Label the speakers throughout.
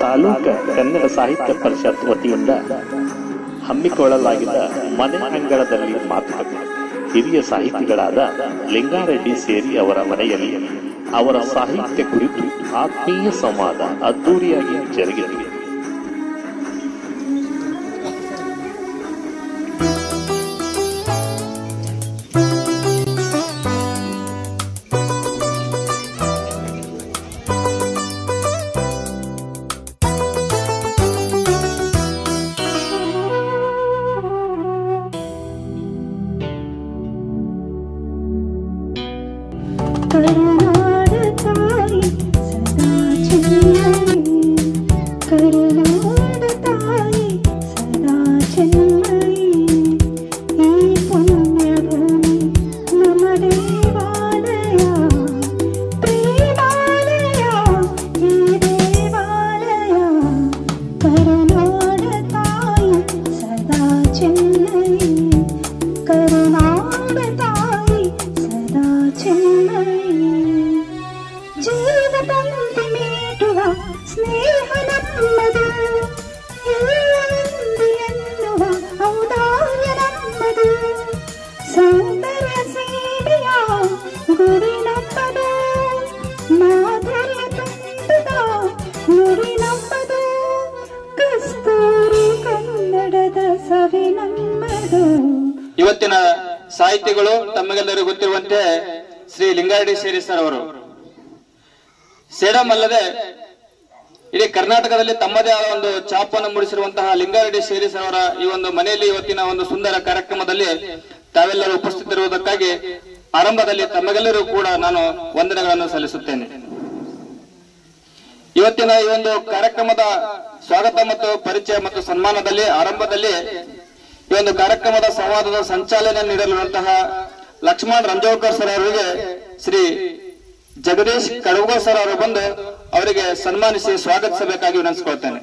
Speaker 1: ತಾಲೂಕು ಕನ್ನಡ ಸಾಹಿತ್ಯ ಪರಿಷತ್ ವತಿಯಿಂದ ಹಮ್ಮಿಕೊಳ್ಳಲಾಗಿದ್ದ ಮನೆ ಅಂಗಳದಲ್ಲಿ ಮಾತುಕತೆ ಹಿರಿಯ ಸಾಹಿತಿಗಳಾದ ಲಿಂಗಾರೆಡ್ಡಿ ಸೇರಿ ಅವರ ಮನೆಯಲ್ಲಿ ಅವರ ಸಾಹಿತ್ಯ ಕುರಿತು ಆತ್ಮೀಯ ಸಂವಾದ ಅದ್ದೂರಿಯಾಗಿ ಜರುಗಿದೆ.
Speaker 2: ಇವತ್ತಿನ ಸಾಹಿತಿಗಳು ತಮಗೆಲ್ಲರಿಗೂ ಗೊತ್ತಿರುವಂತೆ ಶ್ರೀ ಲಿಂಗಾರೆಡ್ಡಿ ಸೇರಿ ಸರ್ ಅವರು ಸೇಡಂ ಅಲ್ಲದೆ ಇಡೀ ಕರ್ನಾಟಕದಲ್ಲಿ ತಮ್ಮದೇ ಆದ ಒಂದು ಛಾಪನ್ನು ಮೂಡಿಸಿರುವಂತಹ ಲಿಂಗಾರೆಡ್ಡಿ ಸೇರಿ ಸರ್ ಅವರ ಈ ಒಂದು ಮನೆಯಲ್ಲಿ ಇವತ್ತಿನ ಒಂದು ಸುಂದರ ಕಾರ್ಯಕ್ರಮದಲ್ಲಿ ತಾವೆಲ್ಲರೂ ಉಪಸ್ಥಿತರಿರುವುದಕ್ಕಾಗಿ ಆರಂಭದಲ್ಲಿ ತಮಗೆಲ್ಲರೂ ಕೂಡ ನಾನು ವಂದನೆಗಳನ್ನು ಸಲ್ಲಿಸುತ್ತೇನೆ. ಇವತ್ತಿನ ಈ ಒಂದು ಕಾರ್ಯಕ್ರಮದ ಸ್ವಾಗತ ಮತ್ತು ಪರಿಚಯ ಮತ್ತು ಸನ್ಮಾನದಲ್ಲಿ ಆರಂಭದಲ್ಲಿ ಈ ಒಂದು ಕಾರ್ಯಕ್ರಮದ ಸಂವಾದದ ಸಂಚಾಲನೆ ನೀಡಲಿರುವಂತಹ ಲಕ್ಷ್ಮಣ್ ರಂಜೋಳ್ಕರ್ ಸರ್ ಅವರಿಗೆ ಶ್ರೀ ಜಗದೀಶ್ ಕಡವುಗ ಸರ್ ಅವರು ಬಂದು ಅವರಿಗೆ ಸನ್ಮಾನಿಸಿ ಸ್ವಾಗತಿಸಬೇಕಾಗಿ ವಿನಂತಿಸಿಕೊಳ್ತೇನೆ.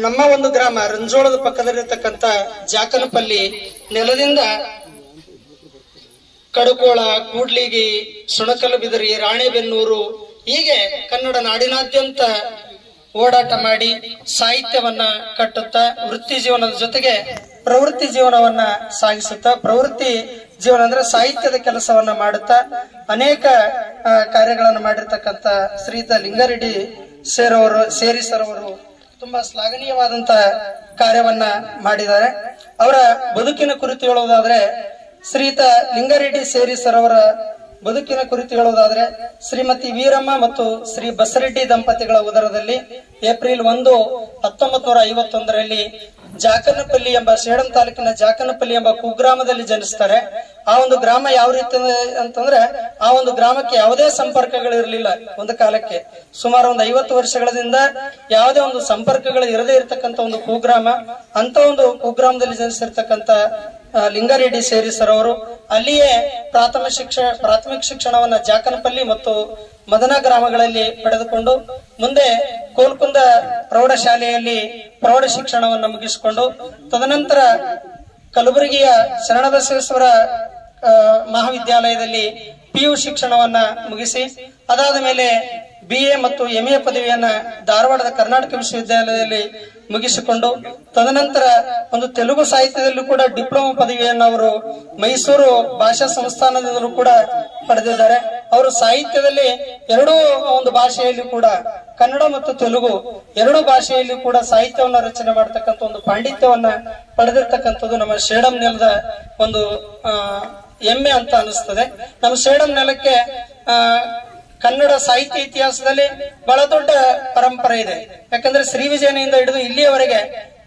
Speaker 3: ನಮ್ಮ ಒಂದು ಗ್ರಾಮ ರಂಜೋಳದ ಪಕ್ಕದಲ್ಲಿರ್ತಕ್ಕಂಥ ಜಾಕನಪಲ್ಲಿ ನೆಲದಿಂದ ಕಡಕೋಳ, ಕೂಡ್ಲಿಗಿ, ಸುಣಕಲಬಿದರಿ, ರಾಣೆಬೆನ್ನೂರು ಹೀಗೆ ಕನ್ನಡ ನಾಡಿನಾದ್ಯಂತ ಓಡಾಟ ಮಾಡಿ ಸಾಹಿತ್ಯವನ್ನ ಕಟ್ಟುತ್ತಾ ವೃತ್ತಿ ಜೀವನದ ಜೊತೆಗೆ ಪ್ರವೃತ್ತಿ ಜೀವನವನ್ನ ಸಾಗಿಸುತ್ತಾ, ಪ್ರವೃತ್ತಿ ಜೀವನ ಅಂದ್ರೆ ಸಾಹಿತ್ಯದ ಕೆಲಸವನ್ನ ಮಾಡುತ್ತಾ ಅನೇಕ ಕಾರ್ಯಗಳನ್ನು ಮಾಡಿರ್ತಕ್ಕಂಥ ಶ್ರೀಯುತ ಲಿಂಗಾರೆಡ್ಡಿ ಸೇರಿ ಸರ್ ಅವರು ತುಂಬಾ ಶ್ಲಾಘನೀಯವಾದಂತ ಕಾರ್ಯವನ್ನ ಮಾಡಿದ್ದಾರೆ. ಅವರ ಬದುಕಿನ ಕುರಿತು ಹೇಳುವುದಾದ್ರೆ ಶ್ರೀಯುತ ಲಿಂಗಾರೆಡ್ಡಿ ಸೇರಿ ಸರ್ ಅವರ ಬದುಕಿನ ಕುರಿತು ಹೇಳುವುದಾದ್ರೆ ಶ್ರೀಮತಿ ವೀರಮ್ಮ ಮತ್ತು ಶ್ರೀ ಬಸರೆಡ್ಡಿ ದಂಪತಿಗಳ ಉದರದಲ್ಲಿ ಏಪ್ರಿಲ್ 1, 1951ರಲ್ಲಿ ಜಾಕನಪಲ್ಲಿ ಎಂಬ ಸೇಡಂ ತಾಲೂಕಿನ ಜಾಕನಪಲ್ಲಿ ಎಂಬ ಕುಗ್ರಾಮದಲ್ಲಿ ಜನಿಸ್ತಾರೆ. ಆ ಒಂದು ಗ್ರಾಮ ಯಾವ ರೀತಿ ಅಂತಂದ್ರೆ ಆ ಒಂದು ಗ್ರಾಮಕ್ಕೆ ಯಾವುದೇ ಸಂಪರ್ಕಗಳಿರಲಿಲ್ಲ. ಒಂದು ಕಾಲಕ್ಕೆ ಸುಮಾರು ಒಂದು 50 ವರ್ಷಗಳಿಂದ ಯಾವುದೇ ಒಂದು ಸಂಪರ್ಕಗಳು ಇರದೇ ಇರತಕ್ಕಂತ ಒಂದು ಕುಗ್ರಾಮ. ಅಂತ ಒಂದು ಕುಗ್ರಾಮದಲ್ಲಿ ಜನಿಸಿರ್ತಕ್ಕಂತ ಲಿಂಗಾರೆಡ್ಡಿ ಸೇರಿ ಸರ್ ಅವರು ಅಲ್ಲಿಯೇ ಪ್ರಾಥಮಿಕ ಶಿಕ್ಷಣವನ್ನ ಜಾಕನಪಲ್ಲಿ ಮತ್ತು ಮದನ ಗ್ರಾಮಗಳಲ್ಲಿ ಪಡೆದುಕೊಂಡು ಮುಂದೆ ಕೋಲ್ಕುಂದ ಪ್ರೌಢಶಾಲೆಯಲ್ಲಿ ಪ್ರೌಢ ಶಿಕ್ಷಣವನ್ನು ಮುಗಿಸಿಕೊಂಡು ತದನಂತರ ಕಲಬುರಗಿಯ ಶರಣಬಸವೇಶ್ವರ ಮಹಾವಿದ್ಯಾಲಯದಲ್ಲಿ PU ಶಿಕ್ಷಣವನ್ನ ಮುಗಿಸಿ ಅದಾದ ಮೇಲೆ BA ಮತ್ತು MA ಪದವಿಯನ್ನ ಧಾರವಾಡದ ಕರ್ನಾಟಕ ವಿಶ್ವವಿದ್ಯಾಲಯದಲ್ಲಿ ಮುಗಿಸಿಕೊಂಡು ತದನಂತರ ಒಂದು ತೆಲುಗು ಸಾಹಿತ್ಯದಲ್ಲೂ ಕೂಡ ಡಿಪ್ಲೊಮಾ ಪದವಿಯನ್ನು ಅವರು ಮೈಸೂರು ಭಾಷಾ ಸಂಸ್ಥಾನದಿಂದಲೂ ಕೂಡ ಪಡೆದಿದ್ದಾರೆ. ಅವರು ಸಾಹಿತ್ಯದಲ್ಲಿ ಎರಡೂ ಒಂದು ಭಾಷೆಯಲ್ಲಿ ಕೂಡ ಕನ್ನಡ ಮತ್ತು ತೆಲುಗು ಎರಡೂ ಭಾಷೆಯಲ್ಲಿ ಕೂಡ ಸಾಹಿತ್ಯವನ್ನ ರಚನೆ ಮಾಡತಕ್ಕಂಥ ಒಂದು ಪಾಂಡಿತ್ಯವನ್ನ ಪಡೆದಿರ್ತಕ್ಕಂಥದ್ದು ನಮ್ಮ ಸೇಡಂ ನೆಲದ ಒಂದು ಹೆಮ್ಮೆ ಅಂತ ಅನಿಸ್ತದೆ. ನಮ್ಮ ಸೇಡಂ ನೆಲಕ್ಕೆ ಕನ್ನಡ ಸಾಹಿತ್ಯ ಇತಿಹಾಸದಲ್ಲಿ ಬಹಳ ದೊಡ್ಡ ಪರಂಪರೆ ಇದೆ. ಯಾಕಂದ್ರೆ ಶ್ರೀ ವಿಜಯನಿಂದ ಹಿಡಿದು ಇಲ್ಲಿಯವರೆಗೆ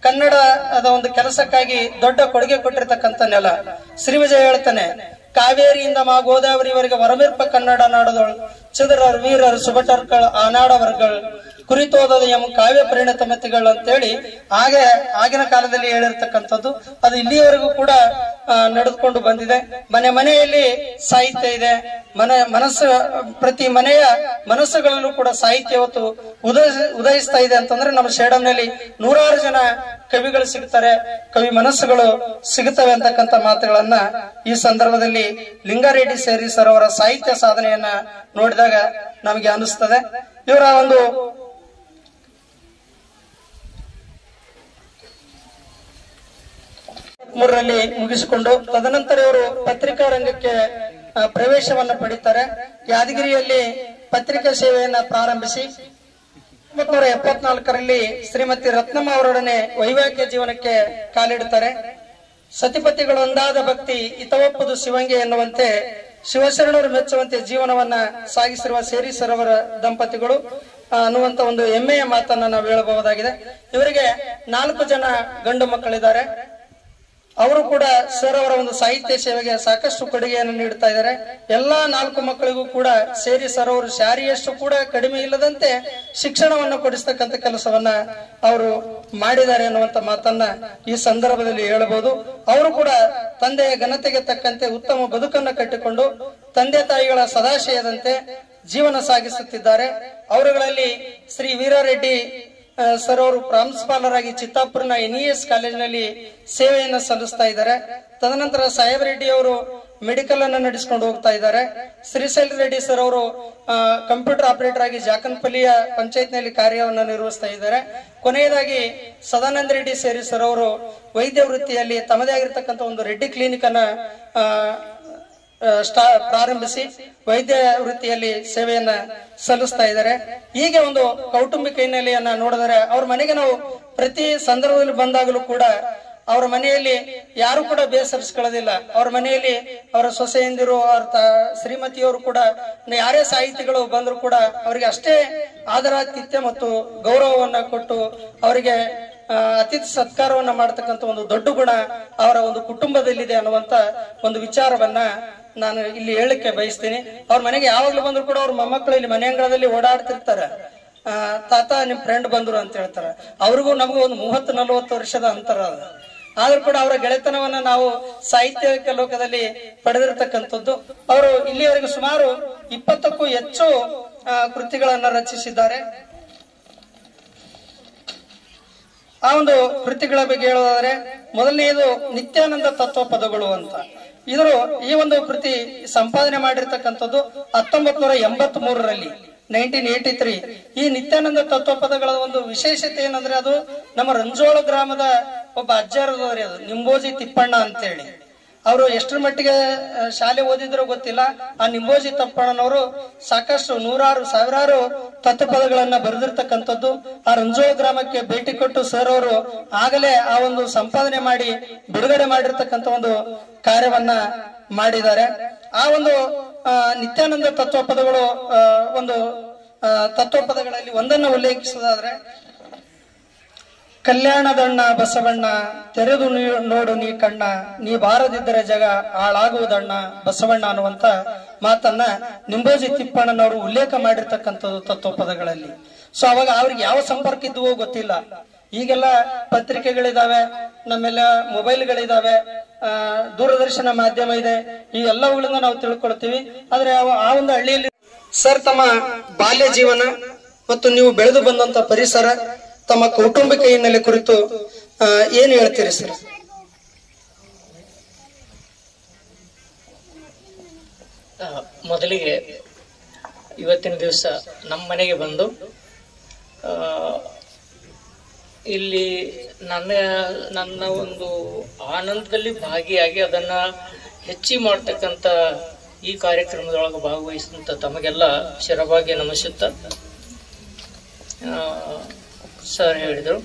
Speaker 3: ಕನ್ನಡದ ಒಂದು ಕೆಲಸಕ್ಕಾಗಿ ದೊಡ್ಡ ಕೊಡುಗೆ ಕೊಟ್ಟಿರ್ತಕ್ಕಂಥ ನೆಲ. ಶ್ರೀವಿಜಯ ಹೇಳ್ತಾನೆ, ಕಾವೇರಿಯಿಂದ ಮಾ ಗೋದಾವರಿವರೆಗೆ ವರಮಿರ್ಪ ಕನ್ನಡ ನಾಡದೊಳು ಚಿದರರ್ ವೀರರ್ ಸುಬಟರ್ಗಳು ಆನಾಡವರ್ಗಳು ಕುರಿತೋದದು ಎಂ ಕಾವ್ಯ ಪರಿಣತ ಮತಿಗಳು ಅಂತೇಳಿ ಆಗಿನ ಕಾಲದಲ್ಲಿ ಹೇಳಿರ್ತಕ್ಕಂಥದ್ದು. ಅದು ಇಲ್ಲಿಯವರೆಗೂ ಕೂಡ ನಡೆದುಕೊಂಡು ಬಂದಿದೆ. ಮನೆಯಲ್ಲಿ ಸಾಹಿತ್ಯ ಇದೆ. ಪ್ರತಿ ಮನೆಯ ಮನಸ್ಸುಗಳಲ್ಲೂ ಕೂಡ ಸಾಹಿತ್ಯ ಇವತ್ತು ಉದಯಿಸ್ತಾ ಇದೆ ಅಂತಂದ್ರೆ ನಮ್ಮ ಶೇಡಂನಲ್ಲಿ ನೂರಾರು ಜನ ಕವಿಗಳು ಸಿಗ್ತಾರೆ, ಕವಿ ಮನಸ್ಸುಗಳು ಸಿಗುತ್ತವೆ ಅಂತಕ್ಕಂಥ ಮಾತುಗಳನ್ನ ಈ ಸಂದರ್ಭದಲ್ಲಿ ಲಿಂಗಾರೆಡ್ಡಿ ಸೇರಿ ಸರ್ ಅವರ ಸಾಹಿತ್ಯ ಸಾಧನೆಯನ್ನ ನೋಡಿದಾಗ ನಮಗೆ ಅನಿಸ್ತದೆ. ಇವರ ಒಂದು ಮೂರರಲ್ಲಿ ಮುಗಿಸಿಕೊಂಡು ತದನಂತರ ಇವರು ಪತ್ರಿಕಾ ರಂಗಕ್ಕೆ ಪ್ರವೇಶವನ್ನು ಪಡಿತಾರೆ. ಯಾದಗಿರಿಯಲ್ಲಿ ಪತ್ರಿಕಾ ಸೇವೆಯನ್ನ ಪ್ರಾರಂಭಿಸಿ 1974ರಲ್ಲಿ ಶ್ರೀಮತಿ ರತ್ನಮ್ಮ ಅವರೊಡನೆ ವೈವಾಹಿಕ ಜೀವನಕ್ಕೆ ಕಾಲಿಡುತ್ತಾರೆ. ಸತಿಪತಿಗಳು ಒಂದಾದ ಭಕ್ತಿ ಹಿತವಪ್ಪದು ಶಿವಂಗೆ ಎನ್ನುವಂತೆ ಶಿವಶರಣರು ಮೆಚ್ಚುವಂತೆ ಜೀವನವನ್ನ ಸಾಗಿಸಿರುವ ಸೇರಿ ಸರೋವರ ದಂಪತಿಗಳು ಅನ್ನುವಂತ ಒಂದು ಹೆಮ್ಮೆಯ ಮಾತನ್ನ ನಾವು ಹೇಳಬಹುದಾಗಿದೆ. ಇವರಿಗೆ 4 ಜನ ಗಂಡು ಮಕ್ಕಳಿದ್ದಾರೆ. ಅವರು ಕೂಡ ಸರ್ ಅವರ ಒಂದು ಸಾಹಿತ್ಯ ಸೇವೆಗೆ ಸಾಕಷ್ಟು ಕೊಡುಗೆಯನ್ನು ನೀಡುತ್ತಾ ಇದ್ದಾರೆ. ಎಲ್ಲಾ 4 ಮಕ್ಕಳಿಗೂ ಕೂಡ ಸೇರಿ ಸರ್ ಅವರು ಶಾರಿಯಷ್ಟು ಕೂಡ ಕಡಿಮೆ ಇಲ್ಲದಂತೆ ಶಿಕ್ಷಣವನ್ನು ಕೊಡಿಸ್ತಕ್ಕಂಥ ಕೆಲಸವನ್ನ ಅವರು ಮಾಡಿದ್ದಾರೆ ಅನ್ನುವಂತ ಮಾತನ್ನ ಈ ಸಂದರ್ಭದಲ್ಲಿ ಹೇಳಬಹುದು. ಅವರು ಕೂಡ ತಂದೆಯ ಘನತೆಗೆ ತಕ್ಕಂತೆ ಉತ್ತಮ ಬದುಕನ್ನು ಕಟ್ಟಿಕೊಂಡು ತಂದೆ ತಾಯಿಗಳ ಸದಾಶಯದಂತೆ ಜೀವನ ಸಾಗಿಸುತ್ತಿದ್ದಾರೆ. ಅವರುಗಳಲ್ಲಿ ಶ್ರೀ ವೀರಾರೆಡ್ಡಿ ಸರ್ ಅವರು ಪ್ರಾಂಶುಪಾಲರಾಗಿ ಚಿತ್ತಾಪುರನ NES ಕಾಲೇಜಿನಲ್ಲಿ ಸೇವೆಯನ್ನು ಸಲ್ಲಿಸ್ತಾ ಇದ್ದಾರೆ. ತದನಂತರ ಸಾಹೇಬ್ ರೆಡ್ಡಿ ಅವರು ಮೆಡಿಕಲ್ ಅನ್ನು ನಡೆಸಿಕೊಂಡು ಹೋಗ್ತಾ ಇದ್ದಾರೆ. ಶ್ರೀಶೈಲ ರೆಡ್ಡಿ ಸರ್ ಅವರು ಕಂಪ್ಯೂಟರ್ ಆಪರೇಟರ್ ಆಗಿ ಜಾಕನ್ಪಲ್ಲಿಯ ಪಂಚಾಯತ್ನಲ್ಲಿ ಕಾರ್ಯವನ್ನು ನಿರ್ವಹಿಸ್ತಾ ಇದ್ದಾರೆ. ಕೊನೆಯದಾಗಿ ಸದಾನಂದ ರೆಡ್ಡಿ ಸೇರಿ ಸರ್ ಅವರು ವೈದ್ಯ ವೃತ್ತಿಯಲ್ಲಿ ತಮ್ಮದೇ ಆಗಿರ್ತಕ್ಕಂಥ ಒಂದು ರೆಡ್ಡಿ ಕ್ಲಿನಿಕ್ ಅನ್ನ ಪ್ರಾರಂಭಿಸಿ ವೈದ್ಯ ವೃತ್ತಿಯಲ್ಲಿ ಸೇವೆಯನ್ನ ಸಲ್ಲಿಸ್ತಾ ಇದ್ದಾರೆ. ಹೀಗೆ ಒಂದು ಕೌಟುಂಬಿಕ ಹಿನ್ನೆಲೆಯನ್ನ ನೋಡಿದರೆ ಅವ್ರ ಮನೆಗೆ ನಾವು ಪ್ರತಿ ಸಂದರ್ಭದಲ್ಲಿ ಬಂದಾಗಲೂ ಕೂಡ ಅವರ ಮನೆಯಲ್ಲಿ ಯಾರು ಕೂಡ ಬೇಸರಿಸಿಕೊಳ್ಳೋದಿಲ್ಲ. ಅವ್ರ ಮನೆಯಲ್ಲಿ ಅವರ ಸೊಸೆಯಂದಿರು ಅವ್ರ ಶ್ರೀಮತಿಯವರು ಕೂಡ ಯಾರೇ ಸಾಹಿತಿಗಳು ಬಂದ್ರು ಕೂಡ ಅವರಿಗೆ ಅಷ್ಟೇ ಆದರಾತಿಥ್ಯ ಮತ್ತು ಗೌರವವನ್ನ ಕೊಟ್ಟು ಅವರಿಗೆ ಅತಿಥಿ ಸತ್ಕಾರವನ್ನ ಮಾಡತಕ್ಕಂಥ ಒಂದು ದೊಡ್ಡ ಗುಣ ಅವರ ಒಂದು ಕುಟುಂಬದಲ್ಲಿದೆ ಅನ್ನುವಂತ ಒಂದು ವಿಚಾರವನ್ನ ನಾನು ಇಲ್ಲಿ ಹೇಳಕ್ಕೆ ಬಯಸ್ತೀನಿ. ಅವ್ರ ಮನೆಗೆ ಯಾವಾಗ್ಲೂ ಬಂದ್ರು ಕೂಡ ಅವ್ರ ಮೊಮ್ಮಕ್ಕಳು ಇಲ್ಲಿ ಮನೆ ಅಂಗಳದಲ್ಲಿ ಓಡಾಡ್ತಿರ್ತಾರೆ. ತಾತ ನಿಮ್ ಫ್ರೆಂಡ್ ಬಂದ್ರು ಅಂತ ಹೇಳ್ತಾರೆ. ಅವ್ರಿಗೂ ನಮಗೂ ಒಂದು 30-40 ವರ್ಷದ ಅಂತರ ಅದ. ಆದ್ರೂ ಕೂಡ ಅವರ ಗೆಳೆತನವನ್ನ ನಾವು ಸಾಹಿತ್ಯ ಲೋಕದಲ್ಲಿ ಪಡೆದಿರತಕ್ಕಂಥದ್ದು. ಅವರು ಇಲ್ಲಿವರೆಗೂ ಸುಮಾರು 20ಕ್ಕೂ ಹೆಚ್ಚು ಕೃತಿಗಳನ್ನ ರಚಿಸಿದ್ದಾರೆ. ಆ ಒಂದು ಕೃತಿಗಳ ಬಗ್ಗೆ ಹೇಳೋದಾದ್ರೆ ಮೊದಲನೆಯದು ನಿತ್ಯಾನಂದ ತತ್ವ ಪದಗಳು ಅಂತ. ಈ ಒಂದು ಕೃತಿ ಸಂಪಾದನೆ ಮಾಡಿರ್ತಕ್ಕಂಥದ್ದು 1983ರಲ್ಲಿ 1983. ಈ ನಿತ್ಯಾನಂದ ತತ್ವ ಪದಗಳ ಒಂದು ವಿಶೇಷತೆ ಏನಂದ್ರೆ ಅದು ನಮ್ಮ ರಂಜೋಳ ಗ್ರಾಮದ ಒಬ್ಬ ಅಜ್ಜರದವ್ರಿ, ಅದು ನಿಂಬೋಜಿ ತಿಪ್ಪಣ್ಣ ಅಂತೇಳಿ. ಅವರು ಎಷ್ಟರ ಮಟ್ಟಿಗೆ ಶಾಲೆ ಓದಿದ್ರೋ ಗೊತ್ತಿಲ್ಲ. ಆ ನಿಂಬೋಜಿ ತಿಪ್ಪಣ್ಣನವರು ಸಾಕಷ್ಟು ಸಾವಿರಾರು ತತ್ವಪದಗಳನ್ನ ಬರೆದಿರ್ತಕ್ಕಂಥದ್ದು. ಆ ರಂಜೋಳ ಗ್ರಾಮಕ್ಕೆ ಭೇಟಿ ಕೊಟ್ಟು ಸರ್ ಅವರು ಆಗಲೇ ಆ ಒಂದು ಸಂಪಾದನೆ ಮಾಡಿ ಬಿಡುಗಡೆ ಮಾಡಿರ್ತಕ್ಕಂಥ ಒಂದು ಕಾರ್ಯವನ್ನ ಮಾಡಿದ್ದಾರೆ. ಆ ಒಂದು ನಿತ್ಯಾನಂದ ತತ್ವಪದಗಳು ಒಂದು ತತ್ವಪದಗಳಲ್ಲಿ ಒಂದನ್ನು ಉಲ್ಲೇಖಿಸೋದಾದ್ರೆ, ಕಲ್ಯಾಣದಣ್ಣ ಬಸವಣ್ಣ ತೆರೆದು ನೋಡು ನೀ ಕಣ್ಣ, ನೀ ಬಾರದಿದ್ದರೆ ಜಗ ಹಾಳಾಗುವುದಣ್ಣ ಬಸವಣ್ಣ ಅನ್ನುವಂತ ಮಾತನ್ನ ನಿಂಬೋಜಿ ತಿಪ್ಪಣ್ಣನವರು ಉಲ್ಲೇಖ ಮಾಡಿರ್ತಕ್ಕಂಥದ್ದು ತತ್ವಪದಗಳಲ್ಲಿ. ಸೊ ಅವಾಗ ಅವ್ರಿಗೆ ಯಾವ ಸಂಪರ್ಕ ಇದ್ವೋ ಗೊತ್ತಿಲ್ಲ. ಈಗೆಲ್ಲ ಪತ್ರಿಕೆಗಳಿದಾವೆ, ನಮ್ಮೆಲ್ಲ ಮೊಬೈಲ್ಗಳಿದಾವೆ, ದೂರದರ್ಶನ ಮಾಧ್ಯಮ ಇದೆ, ಈ ಎಲ್ಲವುಗಳಿಂದ ನಾವು ತಿಳ್ಕೊಳ್ತೀವಿ. ಆದ್ರೆ ಆ ಒಂದು ಹಳ್ಳಿಯಲ್ಲಿ ಸರ್ ತಮ್ಮ ಬಾಲ್ಯ ಜೀವನ ಮತ್ತು ನೀವು ಬೆಳೆದು ಬಂದಂತ ಪರಿಸರ, ತಮ್ಮ ಕೌಟುಂಬಿಕ ಹಿನ್ನೆಲೆ ಕುರಿತು ಏನ್ ಹೇಳ್ತೀರಿ ಸರ್?
Speaker 4: ಮೊದಲಿಗೆ ಇವತ್ತಿನ ದಿವಸ ನಮ್ಮ ಮನೆಗೆ ಬಂದು ಇಲ್ಲಿ ನನ್ನ ಒಂದು ಆನಂದದಲ್ಲಿ ಭಾಗಿಯಾಗಿ ಅದನ್ನ ಹೆಚ್ಚಿ ಮಾಡ್ತಕ್ಕಂಥ ಈ ಕಾರ್ಯಕ್ರಮದೊಳಗೆ ಭಾಗವಹಿಸಿದಂಥ ತಮಗೆಲ್ಲ ಶಿರವಾಗಿ ನಮಿಸುತ್ತ, ಸರ್ ಹೇಳಿದರು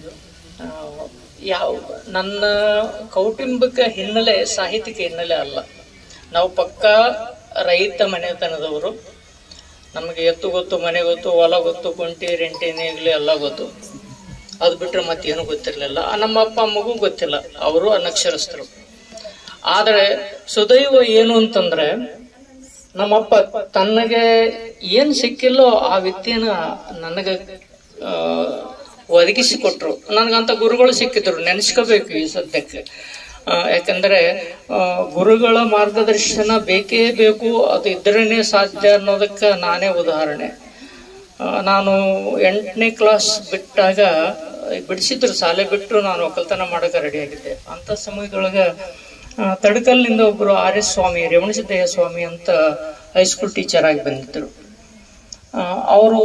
Speaker 4: ನನ್ನ ಕೌಟುಂಬಿಕ ಹಿನ್ನೆಲೆ ಸಾಹಿತ್ಯಿಕ ಹಿನ್ನೆಲೆ ಅಲ್ಲ. ನಾವು ಪಕ್ಕಾ ರೈತ ಮನೆತನದವರು. ನಮಗೆ ಎತ್ತು ಗೊತ್ತು, ಮನೆ ಗೊತ್ತು, ಹೊಲ ಗೊತ್ತು, ಕುಂಟಿ ರೆಂಟಿ ನೇಗ್ಲಿ ಎಲ್ಲ ಗೊತ್ತು. ಅದು ಬಿಟ್ರೆ ಮತ್ತೇನು ಗೊತ್ತಿರಲಿಲ್ಲ. ನಮ್ಮ ಅಪ್ಪ ಅಮ್ಮಗೂ ಗೊತ್ತಿಲ್ಲ, ಅವರು ಅನಕ್ಷರಸ್ಥರು. ಆದರೆ ಸುದೈವ ಏನು ಅಂತಂದ್ರೆ ನಮ್ಮಪ್ಪ ತನಗೆ ಏನ್ ಸಿಕ್ಕಿಲ್ಲೋ ಆ ವಿದ್ಯೆನ ನನಗೆ ಒದಗಿಸಿಕೊಟ್ರು. ನನಗಂತ ಗುರುಗಳು ಸಿಕ್ಕಿದ್ರು, ನೆನೆಸ್ಕೋಬೇಕು ಈ ಸದ್ಯಕ್ಕೆ. ಯಾಕಂದ್ರೆ ಗುರುಗಳ ಮಾರ್ಗದರ್ಶನ ಬೇಕೇ ಬೇಕು, ಅದು ಇದ್ರೇನೆ ಸಾಧ್ಯ ಅನ್ನೋದಕ್ಕೆ ನಾನೇ ಉದಾಹರಣೆ. ನಾನು 8ನೇ ಕ್ಲಾಸ್ ಬಿಟ್ಟಾಗ ಬಿಡಿಸಿದ್ರು, ಶಾಲೆ ಬಿಟ್ಟು ನಾನು ಒಕ್ಕಲ್ತನ ಮಾಡಕ್ಕೆ ರೆಡಿ ಆಗಿದ್ದೆ. ಅಂತ ಸಮಯದೊಳಗೆ ತಡಕಲ್ನಿಂದ ಒಬ್ರು RS ಸ್ವಾಮಿ, ರೇವಣಸಿದ್ದಯ್ಯ ಸ್ವಾಮಿ ಅಂತ ಹೈಸ್ಕೂಲ್ ಟೀಚರ್ ಆಗಿ ಬಂದಿದ್ರು. ಅವರು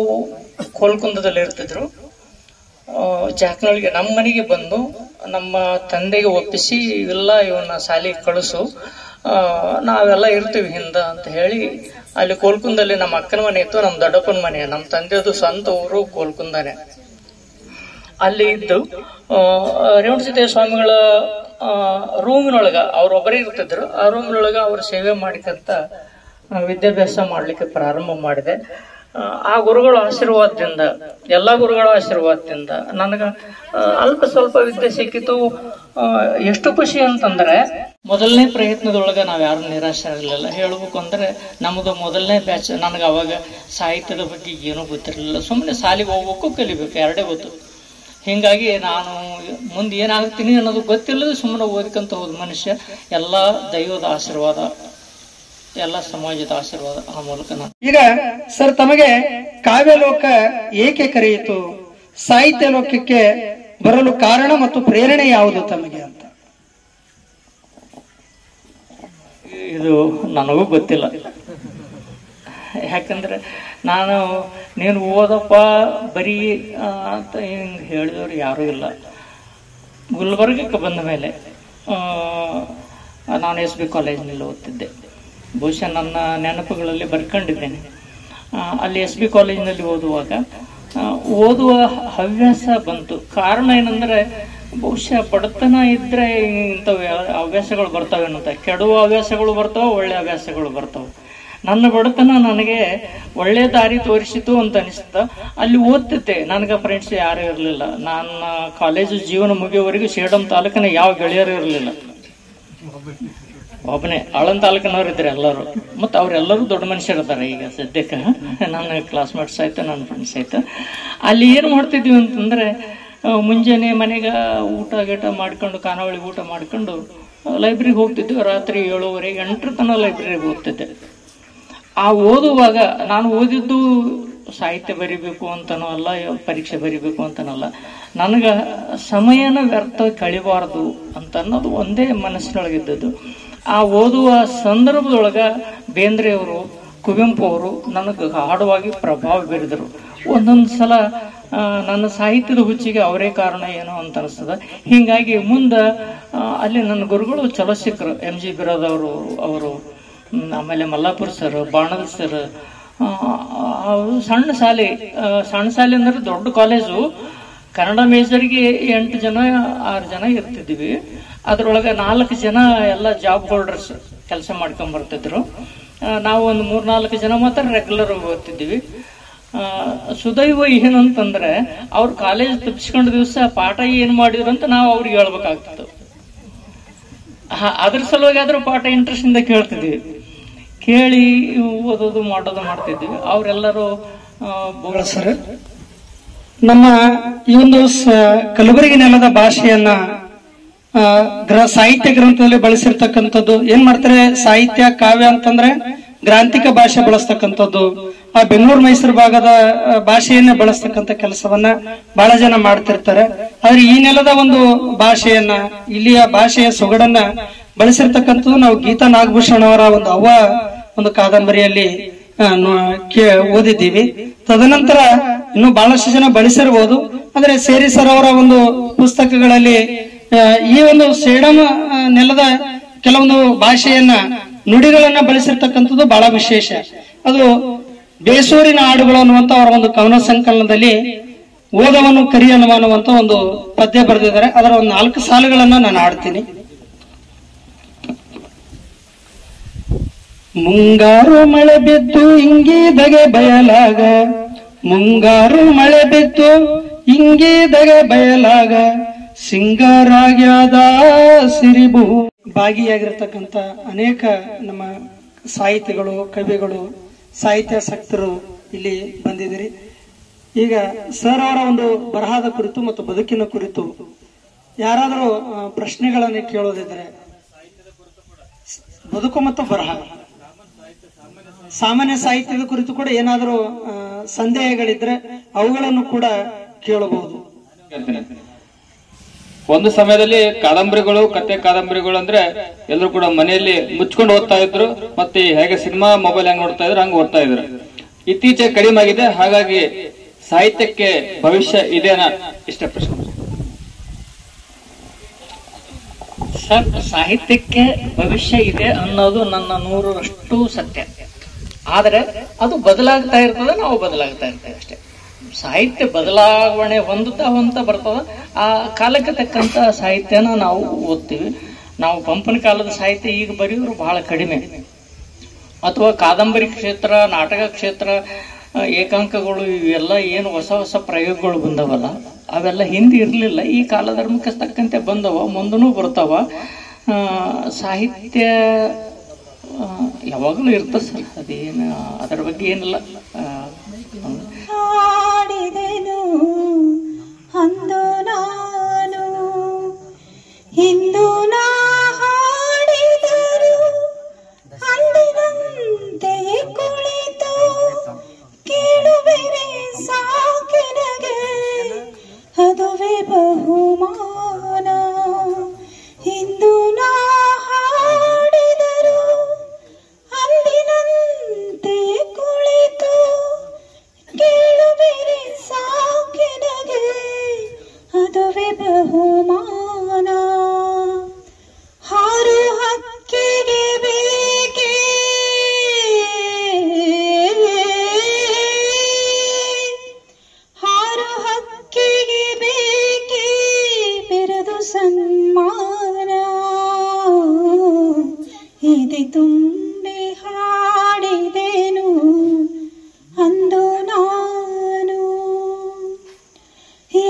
Speaker 4: ಕೋಲ್ಕುಂದದಲ್ಲಿ ಇರ್ತಿದ್ರು. ಜಾಕ್ನಳ್ಳಿಗೆ ನಮ್ಮ ಮನೆಗೆ ಬಂದು ನಮ್ಮ ತಂದೆಗೆ ಒಪ್ಪಿಸಿ, ಇಲ್ಲ ಇವನ್ನ ಶಾಲೆಗೆ ಕಳಿಸು, ನಾವೆಲ್ಲ ಇರ್ತೀವಿ ಹಿಂದ ಅಂತ ಹೇಳಿ ಅಲ್ಲಿ ಕೋಲ್ಕುಂದಲ್ಲಿ ನಮ್ಮ ಅಕ್ಕನ ಮನೆ ಇತ್ತು, ನಮ್ಮ ದೊಡ್ಡಪ್ಪನ ಮನೆ, ನಮ್ಮ ತಂದೆದು ಸ್ವಂತ ಊರು ಕೋಲ್ಕುಂದಾನೆ. ಅಲ್ಲಿ ಇದ್ದು ರೇವಣಸಿದ್ದಯ್ಯ ಸ್ವಾಮಿಗಳ ರೂಮಿನೊಳಗ ಅವ್ರೊಬ್ಬರೇ ಇರ್ತಿದ್ರು. ಆ ರೂಮಿನೊಳಗ ಅವ್ರ ಸೇವೆ ಮಾಡಿಕಂತ ವಿದ್ಯಾಭ್ಯಾಸ ಮಾಡ್ಲಿಕ್ಕೆ ಪ್ರಾರಂಭ ಮಾಡಿದೆ. ಆ ಗುರುಗಳ ಆಶೀರ್ವಾದದಿಂದ, ಎಲ್ಲಾ ಗುರುಗಳ ಆಶೀರ್ವಾದದಿಂದ ನನಗ ಅಲ್ಪ ಸ್ವಲ್ಪ ವಿದ್ಯೆ ಸಿಕ್ಕಿತು. ಎಷ್ಟು ಖುಷಿ ಅಂತಂದ್ರೆ ಮೊದಲನೇ ಪ್ರಯತ್ನದೊಳಗ ನಾವ್ ಯಾರು ನಿರಾಶೆ ಆಗಲಿಲ್ಲ. ಹೇಳ್ಬೇಕು ಅಂದ್ರೆ ನಮ್ದು ಮೊದಲನೇ ಬ್ಯಾಚ್. ನನಗೆ ಅವಾಗ ಸಾಹಿತ್ಯದ ಬಗ್ಗೆ ಏನೂ ಗೊತ್ತಿರಲಿಲ್ಲ. ಸುಮ್ಮನೆ ಶಾಲೆಗೆ ಹೋಗ್ಬೇಕು, ಕಲಿಬೇಕು, ಎರಡೇ ಗೊತ್ತು. ಹಿಂಗಾಗಿ ನಾನು ಮುಂದೆ ಏನಾಗ್ತೀನಿ ಅನ್ನೋದು ಗೊತ್ತಿಲ್ಲದೆ ಸುಮ್ಮನೆ ಓದ್ಕಂತ ಹೋದ ಮನುಷ್ಯ. ಎಲ್ಲ ದೈವದ ಆಶೀರ್ವಾದ, ಎಲ್ಲ ಸಮಾಜದ ಆಶೀರ್ವಾದ. ಆ ಮೂಲಕ ನಾನು
Speaker 3: ಈಗ ಸರ್ ತಮಗೆ ಕಾವ್ಯಲೋಕ ಏಕೆ ಕರೆಯಿತು, ಸಾಹಿತ್ಯ ಲೋಕಕ್ಕೆ ಬರಲು ಕಾರಣ ಮತ್ತು ಪ್ರೇರಣೆ ಯಾವುದು ತಮಗೆ ಅಂತ?
Speaker 4: ಇದು ನನಗೂ ಗೊತ್ತಿಲ್ಲ. ಯಾಕಂದ್ರೆ ನಾನು ನೀನು ಓದಪ್ಪ ಬರೀ ಅಂತ ಹಿಂಗೆ ಹೇಳಿದವರು ಯಾರೂ ಇಲ್ಲ. ಗುಲ್ಬರ್ಗಕ್ಕೆ ಬಂದ ಮೇಲೆ ನಾನು SB ಕಾಲೇಜಿನಲ್ಲಿ ಓದ್ತಿದ್ದೆ. ಬಹುಶಃ ನನ್ನ ನೆನಪುಗಳಲ್ಲಿ ಬರ್ಕೊಂಡಿದ್ದೇನೆ. ಅಲ್ಲಿ SB ಕಾಲೇಜಿನಲ್ಲಿ ಓದುವ ಹವ್ಯಾಸ ಬಂತು. ಕಾರಣ ಏನಂದ್ರೆ ಬಹುಶಃ ಬಡತನ ಇದ್ರೆ ಇಂಥವು ಹವ್ಯಾಸಗಳು ಬರ್ತಾವೆ ಅನ್ನೋಂಥ. ಕೆಡುವ ಹವ್ಯಾಸಗಳು ಬರ್ತಾವೆ, ಒಳ್ಳೆ ಹವ್ಯಾಸಗಳು ಬರ್ತಾವೆ. ನನ್ನ ಬಡತನ ನನಗೆ ಒಳ್ಳೆ ದಾರಿ ತೋರಿಸಿತು ಅಂತ ಅನಿಸ್ತ. ಅಲ್ಲಿ ಓದ್ತಿದ್ದೆ, ನನಗೆ ಫ್ರೆಂಡ್ಸ್ ಯಾರು ಇರಲಿಲ್ಲ. ನನ್ನ ಕಾಲೇಜು ಜೀವನ ಮುಗಿಯುವವರೆಗೂ ಸೇಡಂ ತಾಲೂಕಿನ ಯಾವ ಗೆಳೆಯರು ಇರಲಿಲ್ಲ. ಒಬ್ಬನೇ ಆಳಂದ ತಾಲೂಕಿನವ್ರು ಇದ್ರೆ ಎಲ್ಲರೂ. ಮತ್ತು ಅವರೆಲ್ಲರೂ ದೊಡ್ಡ ಮನುಷ್ಯರಿದ್ದಾರೆ ಈಗ ಸದ್ಯಕ್ಕೆ. ನನ್ನ ಕ್ಲಾಸ್ಮೇಟ್ಸ್ ಆಯ್ತು, ನನ್ನ ಫ್ರೆಂಡ್ಸ್ ಆಯ್ತು. ಅಲ್ಲಿ ಏನು ಮಾಡ್ತಿದ್ವಿ ಅಂತಂದ್ರೆ ಮುಂಜಾನೆ ಮನೆಗೆ ಊಟ ಗೀಟ ಮಾಡ್ಕೊಂಡು, ಖಾನಾವಳಿ ಊಟ ಮಾಡ್ಕೊಂಡು ಲೈಬ್ರರಿಗೆ ಹೋಗ್ತಿದ್ವಿ. ರಾತ್ರಿ 7:30 8 ತನಕ ಲೈಬ್ರರಿಗೆ ಹೋಗ್ತಿದ್ದೆ. ಆ ಓದುವಾಗ ನಾನು ಓದಿದ್ದು ಸಾಹಿತ್ಯ ಬರಿಬೇಕು ಅಂತನೋ ಅಲ್ಲ, ಪರೀಕ್ಷೆ ಬರಿಬೇಕು ಅಂತನಲ್ಲ, ನನಗೆ ಸಮಯನ ವ್ಯರ್ಥ ಕಳಿಬಾರ್ದು ಅಂತ ಅನ್ನೋದು ಒಂದೇ ಮನಸ್ಸಿನೊಳಗಿದ್ದದ್ದು. ಆ ಓದುವ ಸಂದರ್ಭದೊಳಗ ಬೇಂದ್ರೆಯವರು, ಕುವೆಂಪು ಅವರು ನನಗೆ ಗಾಢವಾಗಿ ಪ್ರಭಾವ ಬೀರಿದರು. ಒಂದೊಂದು ಸಲ ನನ್ನ ಸಾಹಿತ್ಯದ ಹುಚ್ಚಿಗೆ ಅವರೇ ಕಾರಣ ಏನೋ ಅಂತ ಅನಿಸ್ತದೆ. ಹೀಗಾಗಿ ಮುಂದೆ ಅಲ್ಲಿ ನನ್ನ ಗುರುಗಳು ಚಲೋ ಸಿಕ್ಕರು. MG ಬಿರಾದ್ ಅವರು, ಆಮೇಲೆ ಮಲ್ಲಾಪುರ್ ಸರ್, ಬಾಣಲ್ ಸರ್. ಸಣ್ಣ ಶಾಲೆ ಅಂದ್ರೆ ದೊಡ್ಡ ಕಾಲೇಜು. ಕನ್ನಡ ಮೇಜರ್ಗೆ 8 ಜನ 6 ಜನ ಇರ್ತಿದ್ವಿ. ಅದ್ರೊಳಗೆ 4 ಜನ ಎಲ್ಲ ಜಾಬ್ ಹೋಲ್ಡರ್ಸ್ ಕೆಲಸ ಮಾಡ್ಕೊಂಡ್ ಬರ್ತಿದ್ರು. ನಾವು ಒಂದು 3-4 ಜನ ಮಾತ್ರ ರೆಗ್ಯುಲರ್ ಓದ್ತಿದ್ವಿ. ಸುದೈವ ಏನಂತಂದ್ರೆ ಅವ್ರು ಕಾಲೇಜ್ ತಪ್ಪಿಸ್ಕೊಂಡ ದಿವಸ ಪಾಠ ಏನ್ ಮಾಡಿದ್ರು ಅಂತ ನಾವು ಅವ್ರಿಗೆ ಹೇಳ್ಬೇಕಾಗ್ತಿತ್ತು. ಅದ್ರ ಸಲುವಾಗಿ ಆದ್ರೂ ಪಾಠ ಇಂಟ್ರೆಸ್ಟ್ ಇಂದ ಕೇಳ್ತಿದ್ವಿ. ಕೇಳಿ ಓದೋದು ಮಾಡೋದು ಮಾಡ್ತಿದ್ವಿ. ಅವರೆಲ್ಲರೂ
Speaker 3: ಸರ್, ನಮ್ಮ ಈ ಒಂದು ಕಲಬುರಗಿ ನೆಲದ ಭಾಷೆಯನ್ನ ಸಾಹಿತ್ಯ ಗ್ರಂಥದಲ್ಲಿ ಬಳಸಿರ್ತಕ್ಕಂಥದ್ದು. ಏನ್ ಮಾಡ್ತಾರೆ, ಸಾಹಿತ್ಯ ಕಾವ್ಯ ಅಂತಂದ್ರೆ ಗ್ರಾಂಥಿಕ ಭಾಷೆ ಬಳಸ್ತಕ್ಕಂಥದ್ದು. ಆ ಬೆಂಗಳೂರು ಮೈಸೂರು ಭಾಗದ ಭಾಷೆಯನ್ನ ಬಳಸ್ತಕ್ಕಂಥ ಕೆಲಸವನ್ನ ಬಹಳ ಜನ ಮಾಡ್ತಿರ್ತಾರೆ. ಆದ್ರೆ ಈ ನೆಲದ ಒಂದು ಭಾಷೆಯನ್ನ, ಇಲ್ಲಿಯ ಭಾಷೆಯ ಸೊಗಡನ್ನ ಬಳಸಿರ್ತಕ್ಕಂಥದ್ದು ನಾವು ಗೀತಾ ನಾಗಭೂಷಣ್ ಅವರ ಒಂದು ಕಾದಂಬರಿಯಲ್ಲಿ ಓದಿದ್ದೀವಿ. ತದನಂತರ ಇನ್ನು ಬಹಳಷ್ಟು ಜನ ಬಳಸಿರ್ಬೋದು. ಆದ್ರೆ ಸೇರಿ ಸರ್ ಅವರ ಒಂದು ಪುಸ್ತಕಗಳಲ್ಲಿ ಈ ಒಂದು ಸೇಡಂ ನೆಲದ ಕೆಲವೊಂದು ಭಾಷೆಯನ್ನ, ನುಡಿಗಳನ್ನ ಬಳಸಿರ್ತಕ್ಕಂಥದ್ದು ಬಹಳ ವಿಶೇಷ. ಅದು ಬೇಸೂರಿನ ಹಾಡುಗಳು ಅನ್ನುವಂತ ಅವರ ಒಂದು ಕವನ ಸಂಕಲನದಲ್ಲಿ ಓದವನ್ನು ಕರಿ ಅನ್ನುವಂತ ಒಂದು ಪದ್ಯ ಬರೆದಿದ್ದಾರೆ. ಅದರ ಒಂದು 4 ಸಾಲುಗಳನ್ನ ನಾನು ಹಾಡ್ತೀನಿ. ಮುಂಗಾರು ಮಳೆ ಬಿದ್ದು ಇಂಗಿದಗೆ ಬಯಲಾಗ, ಮುಂಗಾರು ಮಳೆ ಬಿದ್ದು ಇಂಗೇದಗ ಬಯಲಾಗ ಸಿಂಗರಾಗ್ಯಾದ ಸಿರಿಬು. ಭಾಗಿಯಾಗಿರ್ತಕ್ಕಂಥ ಅನೇಕ ನಮ್ಮ ಸಾಹಿತಿಗಳು, ಕವಿಗಳು, ಸಾಹಿತ್ಯಾಸಕ್ತರು ಇಲ್ಲಿ ಬಂದಿದ್ದೀರಿ. ಈಗ ಸರ್ ಅವರ ಒಂದು ಬರಹದ ಕುರಿತು ಮತ್ತು ಬದುಕಿನ ಕುರಿತು ಯಾರಾದರೂ ಪ್ರಶ್ನೆಗಳನ್ನು ಕೇಳೋದಿದ್ರೆ, ಬದುಕು ಮತ್ತು ಬರಹ, ಸಾಮಾನ್ಯ ಸಾಹಿತ್ಯದ ಕುರಿತು ಕೂಡ ಏನಾದರೂ ಸಂದೇಹಗಳಿದ್ರೆ ಅವುಗಳನ್ನು ಕೂಡ ಕೇಳಬಹುದು.
Speaker 2: ಒಂದು ಸಮಯದಲ್ಲಿ ಕಾದಂಬರಿಗಳು, ಕತೆ ಕಾದಂಬರಿಗಳು ಅಂದ್ರೆ ಎಲ್ಲರೂ ಕೂಡ ಮನೆಯಲ್ಲಿ ಮುಚ್ಕೊಂಡು ಓದ್ತಾ ಇದ್ರು. ಮತ್ತೆ ಹೇಗೆ ಸಿನಿಮಾ, ಮೊಬೈಲ್ ಹೆಂಗ್ ನೋಡ್ತಾ ಇದ್ರು ಹಂಗ ಓದ್ತಾ ಇದ್ರು. ಇತ್ತೀಚೆಗೆ ಕಡಿಮೆ ಆಗಿದೆ. ಹಾಗಾಗಿ ಸಾಹಿತ್ಯಕ್ಕೆ ಭವಿಷ್ಯ ಇದೆನಾ? ಇಷ್ಟ ಪ್ರಶ್ನೆ
Speaker 4: ಸರ್. ಸಾಹಿತ್ಯಕ್ಕೆ ಭವಿಷ್ಯ ಇದೆ ಅನ್ನೋದು ನನ್ನ 100% ಸತ್ಯ. ಆದರೆ ಅದು ಬದಲಾಗ್ತಾ ಇರ್ತದೆ, ನಾವು ಬದಲಾಗ್ತಾ ಇರ್ತೇವೆ ಅಷ್ಟೇ. ಸಾಹಿತ್ಯ ಬದಲಾವಣೆ ಹೊಂದುತ್ತಾ ಬರ್ತದ. ಆ ಕಾಲಕ್ಕೆ ತಕ್ಕಂತ ಸಾಹಿತ್ಯನ ನಾವು ಓದ್ತೀವಿ. ನಾವು ಪಂಪನ ಕಾಲದ ಸಾಹಿತ್ಯ ಈಗ ಬರೆಯೋರು ಬಹಳ ಕಡಿಮೆ. ಅಥವಾ ಕಾದಂಬರಿ ಕ್ಷೇತ್ರ, ನಾಟಕ ಕ್ಷೇತ್ರ, ಏಕಾಂಕಗಳು, ಇವೆಲ್ಲ ಏನು ಹೊಸ ಹೊಸ ಪ್ರಯೋಗಗಳು ಬಂದವಲ್ಲ, ಅವೆಲ್ಲ ಹಿಂದೆ ಇರಲಿಲ್ಲ. ಈ ಕಾಲಧರ್ಮಕ್ಕೆ ತಕ್ಕಂತೆ ಬಂದವ, ಮುಂದೂ ಬರ್ತಾವ. ಸಾಹಿತ್ಯ ಯಾವಾಗಲೂ ಇರ್ತದೆ ಸರ್. ಅದೇನು ಅದರ ಬಗ್ಗೆ ಏನಿಲ್ಲ.
Speaker 5: ಹಾಡಿದೆನು ಅಂದು ನಾನು, ಇಂದು ನಾ ಹಾಡಿದರು ಅಂದಿನಂತೆ ಕುಳಿತು ಕೇಳುವೆರೆ ಸಾಕೆನಗೆ ಅದುವೇ ಬಹುಮಾನ. ಇಂದು ನಾ ಹಾಡಿದರು ಅಂದಿನಂತೆ ಕುಳಿತು ಕೇಳುವೆರೆ ಸಾಕೆನಗೆ ಅದುವೇ ಬಹುಮಾನ. ಹಾರು ಹಕ್ಕಿಗೆ ಬೇಕೆ ಹಾರು ಹಕ್ಕಿಗೆ ಬೇಕೆ ಬೆರೆದು ಸನ್ಮಾನ. ಇದೆ ತುಂಬಿ ಹಾಡಿದೆನು ಅಂದು ನಾನು,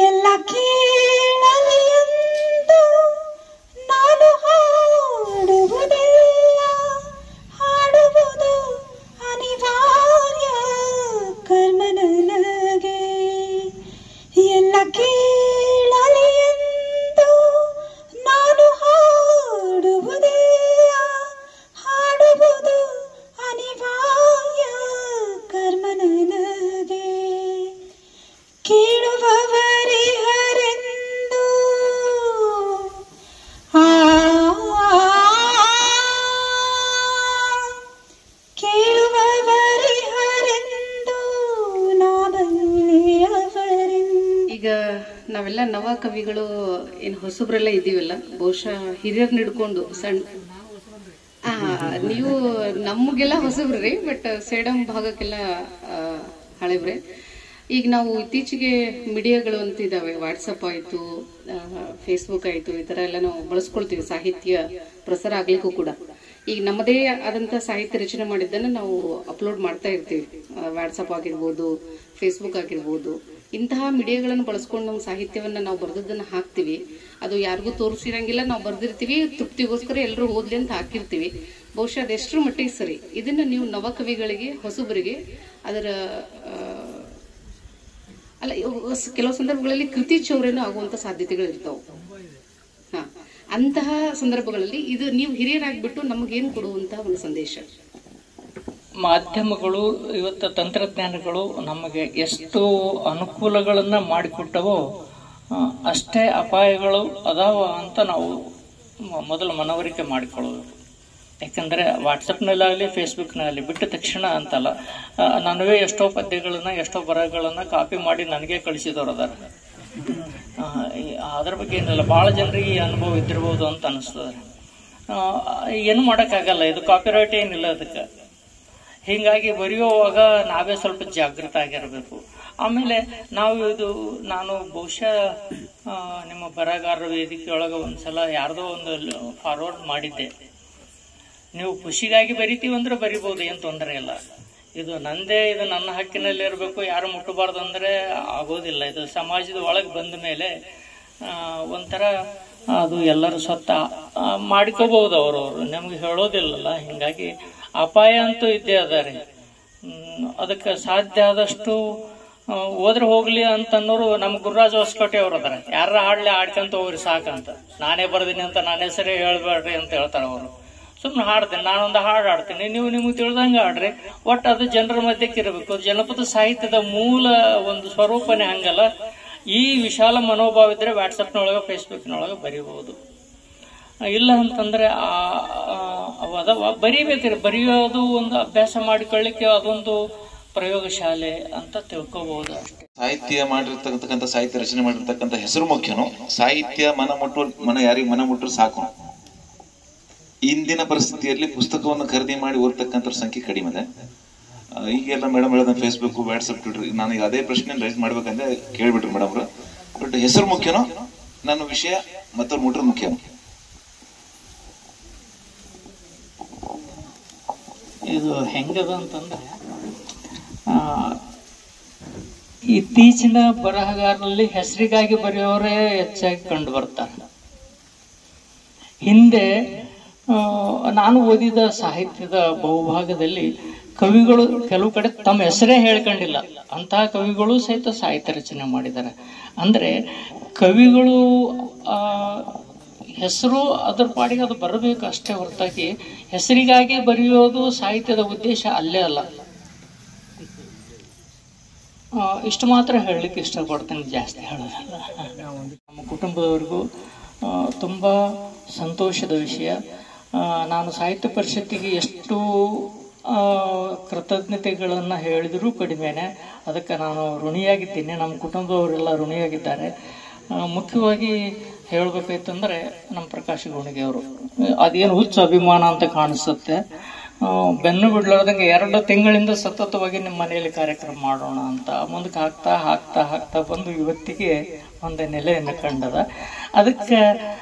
Speaker 5: ಎಲ್ಲ ಕೇಳಲಿ ಎಂದು ನಾನು ಹಾಡುವುದಿಲ್ಲ, ಹಾಡುವುದು ಅನಿವಾರ್ಯ ಕರ್ಮ ನನಗೆ. ಎಲ್ಲ ಕೇಳಲಿ ಎಂದು ನಾನು ಹಾಡುವುದಿಲ್ಲ, ಹಾಡುವುದು ಅನಿವಾರ್ಯ ಕರ್ಮ ನನಗೆ. ಕೇಳುವವರಿಹರೆಂದು ಕೇಳುವವರಿಹರೆಂದು ನಾ ಬಲ್ಲೆಯವರೆಂದು.
Speaker 6: ಈಗ ನಾವೆಲ್ಲ ನವ ಕವಿಗಳು ಏನು ಹೊಸಬ್ರೆಲ್ಲ ಇದೀವಲ್ಲ, ಬಹುಶಃ ಹಿರಿಯರ್ನ ಹಿಡ್ಕೊಂಡು ಸಣ್ಣ ನೀವು ನಮಗೆಲ್ಲ ಹೊಸಬ್ರಿ, ಬಟ್ ಸೇಡಂ ಭಾಗಕ್ಕೆಲ್ಲ ಹಳೆಬ್ರೆ. ಈಗ ನಾವು ಇತ್ತೀಚೆಗೆ ಮೀಡಿಯಾಗಳು ಅಂತ ಇದಾವೆ, ವಾಟ್ಸಪ್ ಆಯ್ತು, ಫೇಸ್ಬುಕ್ ಆಯ್ತು, ಈ ತರ ಎಲ್ಲ ನಾವು ಬಳಸ್ಕೊಳ್ತೀವಿ ಸಾಹಿತ್ಯ ಪ್ರಸಾರ ಆಗ್ಲಿಕ್ಕೂ ಕೂಡ. ಈಗ ನಮ್ಮದೇ ಆದಂತ ಸಾಹಿತ್ಯ ರಚನೆ ಮಾಡಿದ್ದನ್ನ ನಾವು ಅಪ್ಲೋಡ್ ಮಾಡ್ತಾ ಇರ್ತೀವಿ. ವಾಟ್ಸಪ್ ಆಗಿರ್ಬೋದು, ಫೇಸ್ಬುಕ್ ಆಗಿರ್ಬೋದು, ಇಂತಹ ಮೀಡಿಯಾಗಳನ್ನು ಬಳಸ್ಕೊಂಡು ನಮ್ಮ ಸಾಹಿತ್ಯವನ್ನ ನಾವು ಬರೆದದ್ದನ್ನ ಹಾಕ್ತಿವಿ. ಅದು ಯಾರಿಗೂ ತೋರಿಸಿರಂಗಿಲ್ಲ, ನಾವು ಬರ್ದಿರ್ತೀವಿ, ತೃಪ್ತಿಗೋಸ್ಕರ ಎಲ್ಲರೂ ಓದ್ಲಿ ಅಂತ ಹಾಕಿರ್ತೀವಿ. ಬಹುಶಃ ಅದೆಷ್ಟರ ಮಟ್ಟಿಗೆ ಸರಿ? ಇದನ್ನ ನೀವು ನವ ಕವಿಗಳಿಗೆ, ಹೊಸಬರಿಗೆ ಅದರ ಅಲ್ಲ, ಕೆಲವು ಸಂದರ್ಭಗಳಲ್ಲಿ ಕೃತಿ ಚೌರ್ಯನೂ ಆಗುವಂತ ಸಾಧ್ಯತೆಗಳು ಇರ್ತಾವ. ಅಂತಹ ಸಂದರ್ಭಗಳಲ್ಲಿ ಇದು ನೀವು ಹಿರಿಯರಾಗ್ಬಿಟ್ಟು ನಮಗೇನು ಕೊಡುವಂತಹ ಒಂದು ಸಂದೇಶ?
Speaker 4: ಮಾಧ್ಯಮಗಳು, ಇವತ್ತು ತಂತ್ರಜ್ಞಾನಗಳು ನಮಗೆ ಎಷ್ಟು ಅನುಕೂಲಗಳನ್ನ ಮಾಡಿಕೊಟ್ಟವೋ ಅಷ್ಟೇ ಅಪಾಯಗಳು ಅದಾವ ಅಂತ ನಾವು ಮೊದಲು ಮನವರಿಕೆ ಮಾಡಿಕೊಳ್ಳಬೇಕು. ಯಾಕಂದರೆ ವಾಟ್ಸಪ್ನಲ್ಲಾಗಲಿ ಫೇಸ್ಬುಕ್ನಲ್ಲಿ ಬಿಟ್ಟ ತಕ್ಷಣ ಅಂತಲ್ಲ, ನನವೇ ಎಷ್ಟೋ ಪದ್ಯಗಳನ್ನ, ಎಷ್ಟೋ ಬರಹಗಳನ್ನ ಕಾಪಿ ಮಾಡಿ ನನಗೆ ಕಳಿಸಿದವರು ಅದಾರ. ಅದ್ರ ಬಗ್ಗೆ ಏನಿಲ್ಲ, ಭಾಳ ಜನರಿಗೆ ಈ ಅನುಭವ ಇದ್ದಿರ್ಬೋದು ಅಂತ ಅನಿಸ್ತದೆ. ಏನು ಮಾಡೋಕ್ಕಾಗಲ್ಲ, ಇದು ಕಾಪಿರೈಟ್ ಏನಿಲ್ಲ ಅದಕ್ಕೆ. ಹೀಗಾಗಿ ಬರೆಯುವಾಗ ನಾವೇ ಸ್ವಲ್ಪ ಜಾಗೃತ ಆಗಿರಬೇಕು. ಆಮೇಲೆ ನಾನು ಬಹುಶಃ ನಿಮ್ಮ ಬರಹಗಾರರ ವೇದಿಕೆಯೊಳಗೆ ಒಂದ್ಸಲ ಯಾರ್ದೋ ಒಂದು ಫಾರ್ವರ್ಡ್ ಮಾಡಿದ್ದೆ. ನೀವು ಖುಷಿಗಾಗಿ ಬರಿತೀವಿ ಅಂದ್ರೆ ಬರಿಬೋದು, ಏನು ತೊಂದರೆ ಇಲ್ಲ. ಇದು ನಂದೇ, ಇದು ನನ್ನ ಹಕ್ಕಿನಲ್ಲಿ ಇರಬೇಕು, ಯಾರು ಮುಟ್ಟಬಾರ್ದು ಅಂದರೆ ಆಗೋದಿಲ್ಲ. ಇದು ಸಮಾಜದ ಒಳಗೆ ಬಂದ ಮೇಲೆ ಒಂಥರ ಅದು ಎಲ್ಲರೂ ಸ್ವತ್ತ ಮಾಡ್ಕೋಬಹುದು, ಅವ್ರವ್ರು ನಮ್ಗೆ ಹೇಳೋದಿಲ್ಲಲ್ಲ. ಹಿಂಗಾಗಿ ಅಪಾಯ ಅಂತೂ ಇದ್ದೇ ಅದ ರೀ. ಅದಕ್ಕೆ ಸಾಧ್ಯ ಆದಷ್ಟು ಹೋದ್ರೆ ಹೋಗ್ಲಿ ಅಂತನ್ನೋರು ನಮ್ಮ ಗುರುರಾಜ್ ಹೊಸಕೋಟೆ ಅವ್ರು ಅದಾರ. ಯಾರ ಹಾಡ್ಲಿ ಆಡ್ಕೊಂತ ಹೋಗ್ರಿ ಸಾಕಂತ, ನಾನೇ ಬರ್ದೀನಿ ಅಂತ ನನ್ನ ಹೆಸರೇ ಹೇಳ್ಬೇಡ್ರಿ ಅಂತ ಹೇಳ್ತಾರೆ ಅವರು. ಸುಮ್ಮನೆ ಹಾಡ್ತೀನಿ, ನಾನೊಂದು ಹಾಡು ಆಡ್ತೀನಿ, ನೀವು ನಿಮಗೆ ತಿಳಿದಂಗೆ ಆಡ್ರಿ. ಒಟ್ಟು ಅದು ಜನರ ಮಧ್ಯಕ್ಕೆ ಇರಬೇಕು. ಜನಪದ ಸಾಹಿತ್ಯದ ಮೂಲ ಒಂದು ಸ್ವರೂಪನೇ ಹಂಗಲ್ಲ. ಈ ವಿಶಾಲ ಮನೋಭಾವ ಇದ್ರೆ ವಾಟ್ಸಪ್ನೊಳಗೆ ಫೇಸ್ಬುಕ್ನೊಳಗೆ ಬರೀಬಹುದು. ಇಲ್ಲ ಅಂತಂದ್ರೆ ಬರೀಬೇಕ್ರಿ. ಬರೆಯೋದು ಒಂದು ಅಭ್ಯಾಸ ಮಾಡಿಕೊಳ್ಳಿಕ್ಕೆ ಅದೊಂದು ಪ್ರಯೋಗಶಾಲೆ ಅಂತ ತಿಳ್ಕೋಬಹುದು ಅಷ್ಟೇ.
Speaker 7: ಸಾಹಿತ್ಯ ಮಾಡಿರ್ತಕ್ಕಂಥ ಸಾಹಿತ್ಯ ರಚನೆ ಮಾಡಿರ್ತಕ್ಕಂಥ ಹೆಸರು ಮುಖ್ಯನು. ಸಾಹಿತ್ಯ ಯಾರಿಗೆ ಮನ ಮುಟ್ಟರು ಸಾಕು. ಇಂದಿನ ಪರಿಸ್ಥಿತಿಯಲ್ಲಿ ಪುಸ್ತಕವನ್ನು ಖರೀದಿ ಮಾಡಿ ಓದ್ತಕ್ಕಂಥ ಸಂಖ್ಯೆ ಕಡಿಮೆ ಇದೆ. ಈಗೆಲ್ಲ ಮೇಡಮ್ ಹೇಳಿದ ಫೇಸ್ಬುಕ್, ವಾಟ್ಸಪ್, ಟ್ವಿಟರ್, ನನಗೆ ಅದೇ ಪ್ರಶ್ನೆ ರೈಸ್ ಮಾಡ್ಬೇಕಂದ್ರೆ ಕೇಳ್ಬಿಟ್ರು ಮೇಡಮ್ ಅವರು. ಬಟ್ ಹೆಸರು ಮುಖ್ಯನೋ ನನ್ನ ವಿಷಯ ಮತ್ತು ಮುಟ್ರ ಮುಖ್ಯನೋ?
Speaker 4: ಇದು ಹೆಂಗದ ಅಂತಂದ್ರೆ, ಇತ್ತೀಚಿನ ಬರಹಗಾರರಲ್ಲಿ ಹೆಸರಿಗಾಗಿ ಬರೆಯೋರೇ ಹೆಚ್ಚಾಗಿ ಕಂಡು ಬರ್ತಾರೆ. ಹಿಂದೆ ನಾನು ಓದಿದ ಸಾಹಿತ್ಯದ ಬಹುಭಾಗದಲ್ಲಿ ಕವಿಗಳು ಕೆಲವು ಕಡೆ ತಮ್ಮ ಹೆಸರೇ ಹೇಳ್ಕೊಂಡಿಲ್ಲ, ಅಂತಹ ಕವಿಗಳು ಸಹಿತ ಸಾಹಿತ್ಯ ರಚನೆ ಮಾಡಿದ್ದಾರೆ. ಅಂದ್ರೆ ಕವಿಗಳು ಹೆಸರು ಅದ್ರ ಪಾಡಿಗೆ ಅದು ಬರಬೇಕು ಅಷ್ಟೇ ಹೊರತಾಗಿ ಹೆಸರಿಗಾಗಿ ಬರೆಯೋದು ಸಾಹಿತ್ಯದ ಉದ್ದೇಶ ಅಲ್ಲೇ ಅಲ್ಲ. ಇಷ್ಟು ಮಾತ್ರ ಹೇಳಲಿಕ್ಕೆ ಇಷ್ಟಪಡ್ತೇನೆ, ಜಾಸ್ತಿ ಹೇಳೋದಲ್ಲ. ನಮ್ಮ ಕುಟುಂಬದವರಿಗೂ ತುಂಬ ಸಂತೋಷದ ವಿಷಯ. ನಾನು ಸಾಹಿತ್ಯ ಪರಿಷತ್ತಿಗೆ ಎಷ್ಟು ಕೃತಜ್ಞತೆಗಳನ್ನು ಹೇಳಿದರೂ ಕಡಿಮೆನೆ. ಅದಕ್ಕೆ ನಾನು ಋಣಿಯಾಗಿದ್ದೀನಿ, ನಮ್ಮ ಕುಟುಂಬದವರೆಲ್ಲ ಋಣಿಯಾಗಿದ್ದಾರೆ. ಮುಖ್ಯವಾಗಿ ಹೇಳಬೇಕಾಯ್ತಂದ್ರೆ ನಮ್ಮ ಪ್ರಕಾಶ್ ಗೋಣಿಗೆ ಅವರು, ಅದೇನು ಹುಚ್ಚು ಅಭಿಮಾನ ಅಂತ ಕಾಣಿಸುತ್ತೆ. ಬೆನ್ನು ಬಿಡ್ಲಾರ್ದಂಗೆ 2 ತಿಂಗಳಿಂದ ಸತತವಾಗಿ ನಿಮ್ಮ ಮನೆಯಲ್ಲಿ ಕಾರ್ಯಕ್ರಮ ಮಾಡೋಣ ಅಂತ ಮುಂದಕ್ಕೆ ಹಾಕ್ತಾ ಬಂದು ಇವತ್ತಿಗೆ ಒಂದು ನೆಲೆಯನ್ನು ಕಂಡದ. ಅದಕ್ಕೆ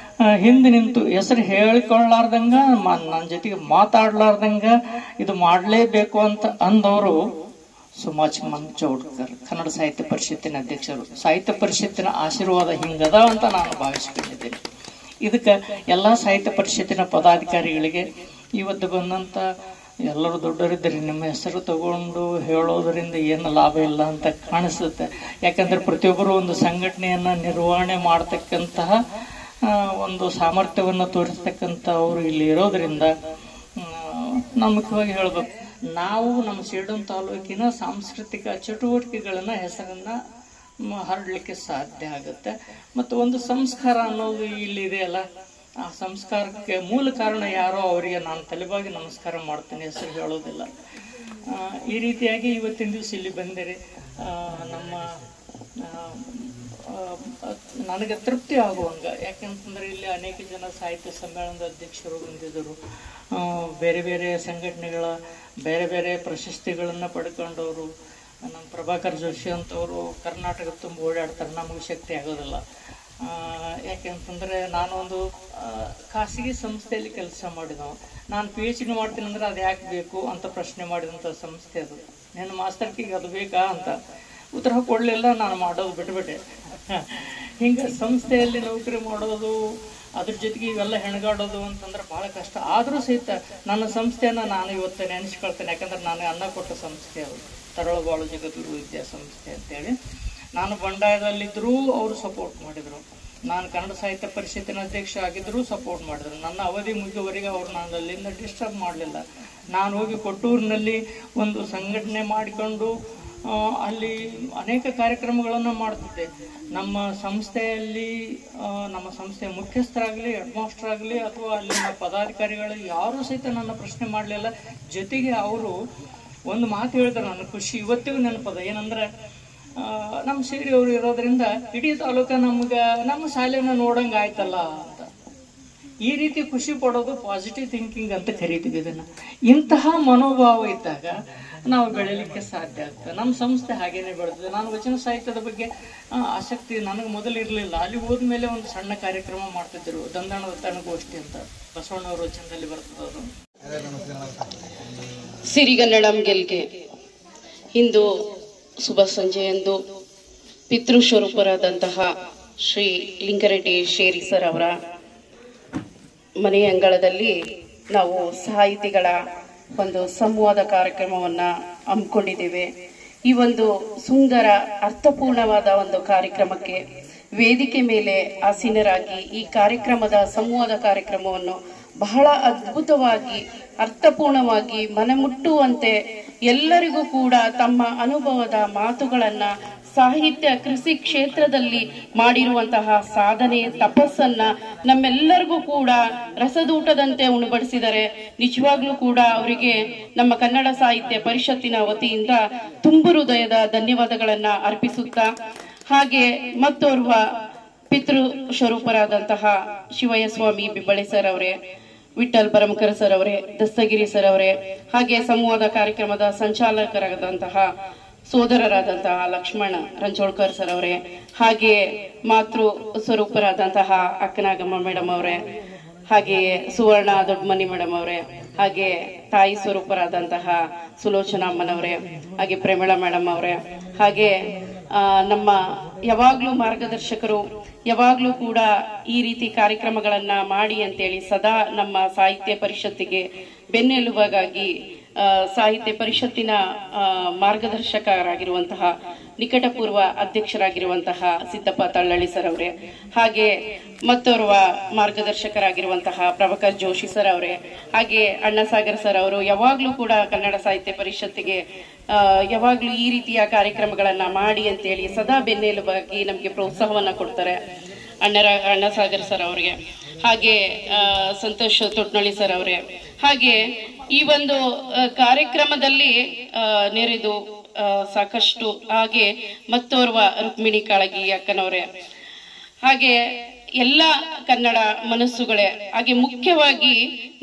Speaker 4: ಹಿಂದೆ ನಿಂತು ಹೆಸರು ಹೇಳಿಕೊಳ್ಳಾರ್ದಂಗ ನನ್ನ ಜೊತೆಗೆ ಮಾತಾಡ್ಲಾರ್ದಂಗ ಇದು ಮಾಡಲೇಬೇಕು ಅಂತ ಅಂದವರು ಸುಮಾಚ್ ಚೌಡ್ಕರ್, ಕನ್ನಡ ಸಾಹಿತ್ಯ ಪರಿಷತ್ತಿನ ಅಧ್ಯಕ್ಷರು. ಸಾಹಿತ್ಯ ಪರಿಷತ್ತಿನ ಆಶೀರ್ವಾದ ಹಿಂಗದ ಅಂತ ನಾನು ಭಾವಿಸ್ಕೊಂಡಿದ್ದೇನೆ. ಇದಕ್ಕೆ ಎಲ್ಲ ಸಾಹಿತ್ಯ ಪರಿಷತ್ತಿನ ಪದಾಧಿಕಾರಿಗಳಿಗೆ ಇವತ್ತು ಬಂದಂತ ಎಲ್ಲರೂ ದೊಡ್ಡವರಿದ್ದಾರೆ, ನಿಮ್ಮ ಹೆಸರು ತಗೊಂಡು ಹೇಳೋದರಿಂದ ಏನು ಲಾಭ ಇಲ್ಲ ಅಂತ ಕಾಣಿಸುತ್ತೆ. ಯಾಕಂದ್ರೆ ಪ್ರತಿಯೊಬ್ಬರು ಒಂದು ಸಂಘಟನೆಯನ್ನ ನಿರ್ವಹಣೆ ಮಾಡತಕ್ಕಂತಹ ಒಂದು ಸಾಮರ್ಥ್ಯವನ್ನು ತೋರಿಸ್ತಕ್ಕಂಥ ಅವರು ಇಲ್ಲಿ ಇರೋದ್ರಿಂದ ನಾವು ಮುಖ್ಯವಾಗಿ ಹೇಳ್ಬೇಕು, ನಾವು ನಮ್ಮ ಸೇಡಂ ತಾಲೂಕಿನ ಸಾಂಸ್ಕೃತಿಕ ಚಟುವಟಿಕೆಗಳನ್ನ ಹೆಸರನ್ನ ಹರಡಲಿಕ್ಕೆ ಸಾಧ್ಯ ಆಗುತ್ತೆ. ಮತ್ತು ಒಂದು ಸಂಸ್ಕಾರ ಅನ್ನೋದು ಇಲ್ಲಿ ಇದೆಯಲ್ಲ, ಆ ಸಂಸ್ಕಾರಕ್ಕೆ ಮೂಲ ಕಾರಣ ಯಾರೋ ಅವರಿಗೆ ನಾನು ತಲೆಬಾಗಿ ನಮಸ್ಕಾರ ಮಾಡ್ತೇನೆ, ಹೆಸರು ಹೇಳೋದಿಲ್ಲ. ಈ ರೀತಿಯಾಗಿ ಇವತ್ತಿನ ದಿವಸ ಇಲ್ಲಿ ಬಂದರೆ ನಮ್ಮ ನನಗೆ ತೃಪ್ತಿ ಆಗುವಂಗ. ಯಾಕೆಂತಂದ್ರೆ ಇಲ್ಲಿ ಅನೇಕ ಜನ ಸಾಹಿತ್ಯ ಸಮ್ಮೇಳನದ ಅಧ್ಯಕ್ಷರು ಬಂದಿದ್ದರು, ಬೇರೆ ಬೇರೆ ಸಂಘಟನೆಗಳ ಬೇರೆ ಬೇರೆ ಪ್ರಶಸ್ತಿಗಳನ್ನು ಪಡ್ಕೊಂಡವರು. ನಮ್ಮ ಪ್ರಭಾಕರ್ ಜೋಶಿ ಅಂತವರು ಕರ್ನಾಟಕ ತುಂಬ ಓಡಾಡ್ತಾರೆ, ನಮಗೆ ಶಕ್ತಿ ಆಗೋದಿಲ್ಲ. ಯಾಕೆಂತಂದರೆ ನಾನೊಂದು ಖಾಸಗಿ ಸಂಸ್ಥೆಯಲ್ಲಿ ಕೆಲಸ ಮಾಡಿದವು. ನಾನು PhD ಮಾಡ್ತೀನಿ ಅಂದ್ರೆ ಅದು ಯಾಕೆ ಬೇಕು ಅಂತ ಪ್ರಶ್ನೆ ಮಾಡಿದಂಥ ಸಂಸ್ಥೆ ಅದು. ನನ್ನ ಮಾಸ್ತರ್ಕಿಗೆ ಅದು ಬೇಕಾ ಅಂತ ಉತ್ತರ ಕೊಡಲಿಲ್ಲ, ನಾನು ಮಾಡೋದು ಬಿಟ್ಬಿಟ್ಟೆ. ಹಿಂಗೆ ಸಂಸ್ಥೆಯಲ್ಲಿ ನೌಕರಿ ಮಾಡೋದು, ಅದ್ರ ಜೊತೆಗೆ ಇವೆಲ್ಲ ಹೆಣಗಾಡೋದು ಅಂತಂದ್ರೆ ಭಾಳ ಕಷ್ಟ. ಆದರೂ ಸಹಿತ ನನ್ನ ಸಂಸ್ಥೆಯನ್ನು ನಾನು ಇವತ್ತು ನೆನೆಸ್ಕೊಳ್ತೇನೆ. ಯಾಕಂದ್ರೆ ನಾನು ಅನ್ನ ಕೊಟ್ಟ ಸಂಸ್ಥೆ ಅದು, ತರಳಬಾಳು ಜಗದ್ಗುರು ವಿದ್ಯಾಸಂಸ್ಥೆ ಅಂತೇಳಿ. ನಾನು ಬಂಡಾಯದಲ್ಲಿದ್ದರೂ ಅವರು ಸಪೋರ್ಟ್ ಮಾಡಿದರು. ನಾನು ಕನ್ನಡ ಸಾಹಿತ್ಯ ಪರಿಷತ್ತಿನ ಅಧ್ಯಕ್ಷ ಆಗಿದ್ದರೂ ಸಪೋರ್ಟ್ ಮಾಡಿದರು. ನನ್ನ ಅವಧಿ ಮುಗಿಯುವವರೆಗೆ ಅವರು ನಾನು ಅಲ್ಲಿಂದ ಡಿಸ್ಟರ್ಬ್ ಮಾಡಲಿಲ್ಲ. ನಾನು ಹೋಗಿ ಕೊಟ್ಟೂರಿನಲ್ಲಿ ಒಂದು ಸಂಘಟನೆ ಮಾಡಿಕೊಂಡು ಅಲ್ಲಿ ಅನೇಕ ಕಾರ್ಯಕ್ರಮಗಳನ್ನು ಮಾಡ್ತಿದ್ದೆ. ನಮ್ಮ ಸಂಸ್ಥೆಯಲ್ಲಿ ನಮ್ಮ ಸಂಸ್ಥೆಯ ಮುಖ್ಯಸ್ಥರಾಗಲಿ, ಹೆಡ್ ಮಾಸ್ಟರ್ ಆಗಲಿ ಅಥವಾ ಅಲ್ಲಿನ ಪದಾಧಿಕಾರಿಗಳು ಯಾರೂ ಸಹಿತ ನನ್ನ ಪ್ರಶ್ನೆ ಮಾಡಲಿಲ್ಲ. ಜೊತೆಗೆ ಅವರು ಒಂದು ಮಾತು ಹೇಳಿದ್ರು, ನನ್ನ ಖುಷಿ ಇವತ್ತಿಗೂ ನೆನಪದ. ಏನಂದ್ರೆ, ನಮ್ಮ ಸೇರಿ ಅವರು ಇರೋದ್ರಿಂದ ಇಡೀ ತಾಲೂಕ ನಮ್ಮ ಶಾಲೆನ ನೋಡಂಗೆ ಆಯ್ತಲ್ಲ ಅಂತ. ಈ ರೀತಿ ಖುಷಿ ಪಡೋದು ಪಾಸಿಟಿವ್ ಥಿಂಕಿಂಗ್ ಅಂತ ಕರಿತೀವಿ ಇದನ್ನು. ಇಂತಹ ಮನೋಭಾವ ಇದ್ದಾಗ ನಾವು ಬೆಳೀಲಿಕ್ಕೆ ಸಾಧ್ಯ ಆಗ್ತದೆ. ನಮ್ಮ ಸಂಸ್ಥೆ ಹಾಗೇನೆ ಬೆಳೆದಿದೆ. ನಾನು ವಚನ ಸಾಹಿತ್ಯದ ಬಗ್ಗೆ ಆಸಕ್ತಿ ನನಗೆ ಮೊದಲು ಇರಲಿಲ್ಲ. ಅಲ್ಲಿ ಹೋದ್ಮೇಲೆ ಒಂದು ಸಣ್ಣ ಕಾರ್ಯಕ್ರಮ ಮಾಡ್ತಿದ್ದರು, ದಂದಾಣದ ತನಗೋಷ್ಠಿ ಅಂತ, ಬಸವಣ್ಣವ್ರ ವಚನದಲ್ಲಿ ಬರ್ತದವರು.
Speaker 8: ಸಿರಿಗನ್ನಡಂ ಗೆಲ್ಗೆ ಇಂದು ಶುಭ ಸಂಜೆಯಂದು ಪಿತೃಸ್ವರೂಪರಾದಂತಹ ಶ್ರೀ ಲಿಂಗಾರೆಡ್ಡಿ ಶೇರಿ ಸರ್ ಅವರ ಮನೆಯ ಅಂಗಳದಲ್ಲಿ ನಾವು ಸಾಹಿತಿಗಳ ಒಂದು ಸಂವಾದ ಕಾರ್ಯಕ್ರಮವನ್ನು ಹಮ್ಮಿಕೊಂಡಿದ್ದೇವೆ. ಈ ಒಂದು ಸುಂದರ ಅರ್ಥಪೂರ್ಣವಾದ ಒಂದು ಕಾರ್ಯಕ್ರಮಕ್ಕೆ ವೇದಿಕೆ ಮೇಲೆ ಆಸೀನರಾಗಿ ಈ ಕಾರ್ಯಕ್ರಮದ ಸಂವಾದ ಕಾರ್ಯಕ್ರಮವನ್ನು ಬಹಳ ಅದ್ಭುತವಾಗಿ ಅರ್ಥಪೂರ್ಣವಾಗಿ ಮನಮುಟ್ಟುವಂತೆ ಎಲ್ಲರಿಗೂ ಕೂಡ ತಮ್ಮ ಅನುಭವದ ಮಾತುಗಳನ್ನ ಸಾಹಿತ್ಯ ಕೃಷಿ ಕ್ಷೇತ್ರದಲ್ಲಿ ಮಾಡಿರುವಂತಹ ಸಾಧನೆ ತಪಸ್ಸನ್ನ ನಮ್ಮೆಲ್ಲರಿಗೂ ಕೂಡ ರಸದೂಟದಂತೆ ಉಣಬಡಿಸಿದರೆ ನಿಜವಾಗ್ಲೂ ಕೂಡ ಅವರಿಗೆ ನಮ್ಮ ಕನ್ನಡ ಸಾಹಿತ್ಯ ಪರಿಷತ್ತಿನ ವತಿಯಿಂದ ತುಂಬು ಹೃದಯದ ಧನ್ಯವಾದಗಳನ್ನ ಅರ್ಪಿಸುತ್ತಾ, ಹಾಗೆ ಮತ್ತೋರ್ವ ಪಿತೃ ಸ್ವರೂಪರಾದಂತಹ ಶಿವಯ್ಯ ಸ್ವಾಮಿ ಬಿಬ್ಬಳೆ ಸರ್ ಅವರೇ, ವಿಠಲ್ ಬರಮಕರ ಸರ್ ಅವರೇ, ದಸ್ತಗಿರಿ ಸರ್ ಅವರೇ, ಹಾಗೆ ಸಂವಾದ ಕಾರ್ಯಕ್ರಮದ ಸಂಚಾಲಕರಾದಂತಹ ಸೋದರರಾದಂತಹ ಲಕ್ಷ್ಮಣ ರಂಜೋಳ್ಕರ್ ಸರ್ ಅವರೇ, ಹಾಗೆಯೇ ಮಾತೃ ಸ್ವರೂಪರಾದಂತಹ ಅಕ್ಕನಾಗಮ್ಮ ಮೇಡಮ್ ಅವರೇ, ಹಾಗೆಯೇ ಸುವರ್ಣ ದೊಡ್ಡಮನಿ ಮೇಡಮ್ ಅವರೇ, ಹಾಗೆ ತಾಯಿ ಸ್ವರೂಪರಾದಂತಹ ಸುಲೋಚನಾ ಅಮ್ಮನವರೇ, ಹಾಗೆ ಪ್ರೇಮಳಾ ಮೇಡಮ್ ಅವರೇ, ಹಾಗೆ ನಮ್ಮ ಯಾವಾಗ್ಲೂ ಮಾರ್ಗದರ್ಶಕರು, ಯಾವಾಗ್ಲೂ ಕೂಡ ಈ ರೀತಿ ಕಾರ್ಯಕ್ರಮಗಳನ್ನ ಮಾಡಿ ಅಂತೇಳಿ ಸದಾ ನಮ್ಮ ಸಾಹಿತ್ಯ ಪರಿಷತ್ತಿಗೆ ಬೆನ್ನೆಲುಬಾಗಿ ಸಾಹಿತ್ಯ ಪರಿಷತ್ತಿನ ಮಾರ್ಗದರ್ಶಕರಾಗಿರುವಂತಹ ನಿಕಟಪೂರ್ವ ಅಧ್ಯಕ್ಷರಾಗಿರುವಂತಹ ಸಿದ್ದಪ್ಪ ತಳ್ಳಳ್ಳಿ ಸರ್ ಅವರೇ, ಹಾಗೆ ಮತ್ತೋರ್ವ ಮಾರ್ಗದರ್ಶಕರಾಗಿರುವಂತಹ ಪ್ರಭಾಕರ್ ಜೋಶಿ ಸರ್ ಅವರೇ, ಹಾಗೆ ಅಣ್ಣಸಾಗರ್ ಸರ್ ಅವರು ಯಾವಾಗ್ಲೂ ಕೂಡ ಕನ್ನಡ ಸಾಹಿತ್ಯ ಪರಿಷತ್ತಿಗೆ ಯಾವಾಗ್ಲೂ ಈ ರೀತಿಯ ಕಾರ್ಯಕ್ರಮಗಳನ್ನ ಮಾಡಿ ಅಂತೇಳಿ ಸದಾ ಬೆನ್ನೆಲುಬಾಗಿ ನಮ್ಗೆ ಪ್ರೋತ್ಸಾಹವನ್ನ ಕೊಡ್ತಾರೆ. ಅಣ್ಣಸಾಗರ್ ಸರ್ ಅವರಿಗೆ, ಹಾಗೆ ಸಂತೋಷ್ ತೊಟ್ನಳ್ಳಿ ಸರ್ ಅವರೇ, ಹಾಗೆ ಈ ಒಂದು ಕಾರ್ಯಕ್ರಮದಲ್ಲಿ ನೆರೆದು ಸಾಕಷ್ಟು, ಹಾಗೆ ಮತ್ತೋರ್ವ ರುಕ್ಮಿಣಿ ಕಾಳಗಿ ಅಕ್ಕನವರೇ, ಹಾಗೆ ಎಲ್ಲ ಕನ್ನಡ ಮನಸ್ಸುಗಳೇ, ಹಾಗೆ ಮುಖ್ಯವಾಗಿ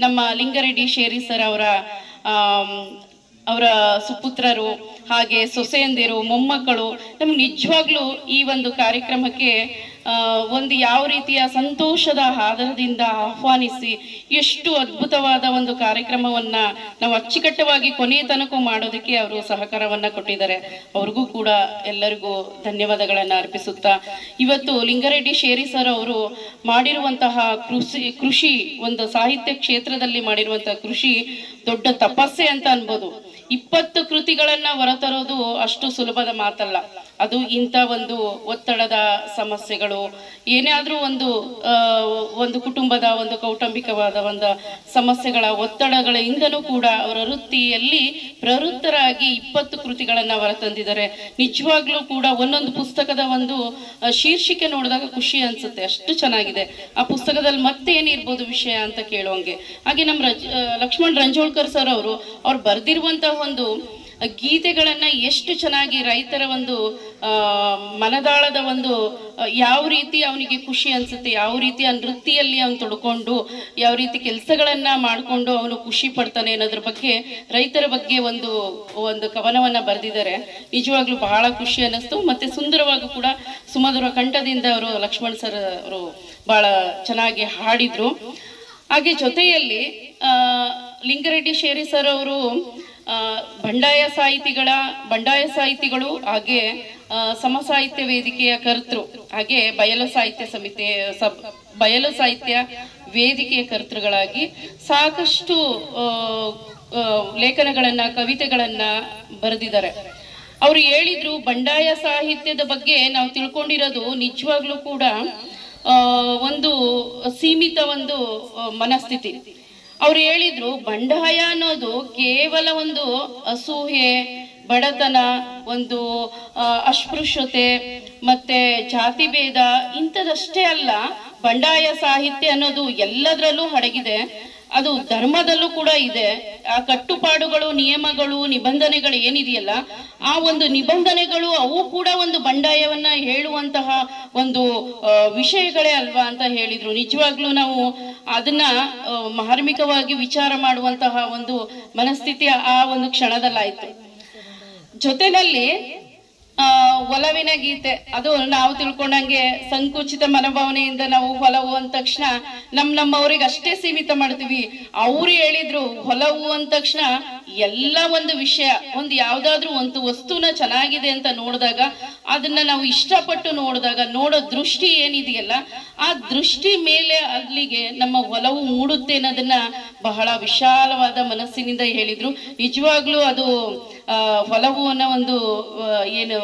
Speaker 8: ನಮ್ಮ ಲಿಂಗಾರೆಡ್ಡಿ ಶೇರಿ ಸರ್ ಅವರ ಸುಪುತ್ರರು, ಹಾಗೆ ಸೊಸೆಯಂದಿರು, ಮೊಮ್ಮಕ್ಕಳು ನಮ್ಗೆ ನಿಜವಾಗ್ಲೂ ಈ ಒಂದು ಕಾರ್ಯಕ್ರಮಕ್ಕೆ ಒಂದು ಯಾವ ರೀತಿಯ ಸಂತೋಷದ ಆಧಾರದಿಂದ ಆಹ್ವಾನಿಸಿ ಎಷ್ಟು ಅದ್ಭುತವಾದ ಒಂದು ಕಾರ್ಯಕ್ರಮವನ್ನ ನಾವು ಅಚ್ಚುಕಟ್ಟವಾಗಿ ಕೊನೆಯ ತನಕ ಮಾಡೋದಕ್ಕೆ ಅವರು ಸಹಕಾರವನ್ನ ಕೊಟ್ಟಿದ್ದಾರೆ. ಅವ್ರಿಗೂ ಕೂಡ ಎಲ್ಲರಿಗೂ ಧನ್ಯವಾದಗಳನ್ನ ಅರ್ಪಿಸುತ್ತಾ, ಇವತ್ತು ಲಿಂಗಾರೆಡ್ಡಿ ಶೇರಿ ಸರ್ ಅವರು ಮಾಡಿರುವಂತಹ ಕೃಷಿ ಒಂದು ಸಾಹಿತ್ಯ ಕ್ಷೇತ್ರದಲ್ಲಿ ಮಾಡಿರುವಂತಹ ಕೃಷಿ ದೊಡ್ಡ ತಪಸ್ಸೆ ಅಂತ ಅನ್ಬೋದು. 20 ಕೃತಿಗಳನ್ನ ಹೊರತರೋದು ಅಷ್ಟು ಸುಲಭದ ಮಾತಲ್ಲ. ಅದು ಇಂಥ ಒಂದು ಒತ್ತಡದ ಸಮಸ್ಯೆಗಳು, ಏನೇ ಆದ್ರೂ ಒಂದು ಕುಟುಂಬದ ಒಂದು ಕೌಟುಂಬಿಕವಾದ ಒಂದು ಸಮಸ್ಯೆಗಳ ಒತ್ತಡಗಳಿಂದನೂ ಕೂಡ ಅವರ ವೃತ್ತಿಯಲ್ಲಿ ಪ್ರವೃತ್ತರಾಗಿ 20 ಕೃತಿಗಳನ್ನ ಹೊರತಂದಿದ್ದಾರೆ. ನಿಜವಾಗ್ಲೂ ಕೂಡ ಒಂದೊಂದು ಪುಸ್ತಕದ ಒಂದು ಶೀರ್ಷಿಕೆ ನೋಡಿದಾಗ ಖುಷಿ ಅನ್ಸುತ್ತೆ, ಅಷ್ಟು ಚೆನ್ನಾಗಿದೆ ಆ ಪುಸ್ತಕದಲ್ಲಿ ಮತ್ತೆ ಏನಿರ್ಬೋದು ವಿಷಯ ಅಂತ ಕೇಳುವಂಗೆ. ಹಾಗೆ ನಮ್ಮ ಲಕ್ಷ್ಮಣ್ ರಂಜೋಳ್ಕರ್ ಸರ್ ಅವ್ರು ಬರ್ದಿರುವಂತಹ ಒಂದು ಗೀತೆಗಳನ್ನ ಎಷ್ಟು ಚೆನ್ನಾಗಿ ರೈತರ ಒಂದು ಮನದಾಳದ ಒಂದು ಯಾವ ರೀತಿ ಅವನಿಗೆ ಖುಷಿ ಅನ್ಸುತ್ತೆ, ಯಾವ ರೀತಿ ಆ ನೃತ್ಯದಲ್ಲಿ ಅವನು ತೊಡ್ಕೊಂಡು ಯಾವ ರೀತಿ ಕೆಲಸಗಳನ್ನ ಮಾಡ್ಕೊಂಡು ಅವನು ಖುಷಿ ಪಡ್ತಾನೆ ಅನ್ನೋದ್ರ ಬಗ್ಗೆ, ರೈತರ ಬಗ್ಗೆ ಒಂದು ಕವನವನ್ನ ಬರೆದಿದ್ದಾರೆ. ನಿಜವಾಗ್ಲೂ ಬಹಳ ಖುಷಿ ಅನ್ನಿಸ್ತು. ಮತ್ತೆ ಸುಂದರವಾಗಿ ಕೂಡ ಸುಮಧುರ ಕಂಠದಿಂದ ಅವರು ಲಕ್ಷ್ಮಣ್ ಸರ್ ಅವರು ಬಹಳ ಚೆನ್ನಾಗಿ ಹಾಡಿದ್ರು. ಹಾಗೆ ಜೊತೆಯಲ್ಲಿ ಲಿಂಗಾರೆಡ್ಡಿ ಶೇರಿ ಸರ್ ಅವರು ಬಂಡಾಯ ಸಾಹಿತಿಗಳು, ಹಾಗೆ ಸಮಸಾಹಿತ್ಯ ವೇದಿಕೆಯ ಕರ್ತೃ, ಹಾಗೆ ಬಯಲು ಸಾಹಿತ್ಯ ವೇದಿಕೆಯ ಕರ್ತೃಗಳಾಗಿ ಸಾಕಷ್ಟು ಲೇಖನಗಳನ್ನ ಕವಿತೆಗಳನ್ನ ಬರೆದಿದ್ದಾರೆ. ಅವರು ಹೇಳಿದ್ರು, ಬಂಡಾಯ ಸಾಹಿತ್ಯದ ಬಗ್ಗೆ ನಾವು ತಿಳ್ಕೊಂಡಿರೋದು ನಿಜವಾಗ್ಲೂ ಕೂಡ ಒಂದು ಸೀಮಿತ ಒಂದು ಮನಸ್ಥಿತಿ. ಅವ್ರು ಹೇಳಿದ್ರು, ಬಂಡಾಯ ಅನ್ನೋದು ಕೇವಲ ಒಂದು ಅಸೂಹೆ, ಬಡತನ, ಒಂದು ಅಸ್ಪೃಶ್ಯತೆ ಮತ್ತೆ ಜಾತಿ ಭೇದ ಇಂಥದಷ್ಟೇ ಅಲ್ಲ. ಬಂಡಾಯ ಸಾಹಿತ್ಯ ಅನ್ನೋದು ಎಲ್ಲದರಲ್ಲೂ ಅಡಗಿದೆ. ಅದು ಧರ್ಮದಲ್ಲೂ ಕೂಡ ಇದೆ. ಆ ಕಟ್ಟುಪಾಡುಗಳು, ನಿಯಮಗಳು, ನಿಬಂಧನೆಗಳು ಏನಿದೆಯಲ್ಲ, ಆ ಒಂದು ನಿಬಂಧನೆಗಳು ಅವು ಕೂಡ ಒಂದು ಬಂಡಾಯವನ್ನ ಹೇಳುವಂತಹ ಒಂದು ವಿಷಯಗಳೇ ಅಲ್ವಾ ಅಂತ ಹೇಳಿದ್ರು. ನಿಜವಾಗ್ಲೂ ನಾವು ಅದನ್ನ ಮಾರ್ಮಿಕವಾಗಿ ವಿಚಾರ ಮಾಡುವಂತಹ ಒಂದು ಮನಸ್ಥಿತಿ ಆ ಒಂದು ಕ್ಷಣದಲ್ಲಾಯ್ತು. ಜೊತೆನಲ್ಲಿ ಒಲವಿನ ಗೀತೆ, ಅದು ನಾವು ತಿಳ್ಕೊಂಡಂಗೆ ಸಂಕುಚಿತ ಮನೋಭಾವನೆಯಿಂದ ನಾವು ಹೊಲವು ಅಂದ ತಕ್ಷಣ ನಮ್ಮವ್ರಿಗೆ ಅಷ್ಟೇ ಸೀಮಿತ ಮಾಡ್ತೀವಿ. ಅವ್ರು ಹೇಳಿದ್ರು ಹೊಲವು ಅಂದ ತಕ್ಷಣ ಎಲ್ಲ ಒಂದು ವಿಷಯ, ಒಂದು ಯಾವ್ದಾದ್ರು ಒಂದು ವಸ್ತುನ ಚೆನ್ನಾಗಿದೆ ಅಂತ ನೋಡಿದಾಗ, ಅದನ್ನ ನಾವು ಇಷ್ಟಪಟ್ಟು ನೋಡಿದಾಗ ನೋಡೋ ದೃಷ್ಟಿ ಏನಿದೆಯಲ್ಲ, ಆ ದೃಷ್ಟಿ ಮೇಲೆ ಅಲ್ಲಿಗೆ ನಮ್ಮ ಒಲವು ಮೂಡುತ್ತೆ ಅನ್ನೋದನ್ನ ಬಹಳ ವಿಶಾಲವಾದ ಮನಸ್ಸಿನಿಂದ ಹೇಳಿದ್ರು. ನಿಜವಾಗ್ಲೂ ಅದು ಒಲವು ಅನ್ನೋ ಒಂದು ಏನು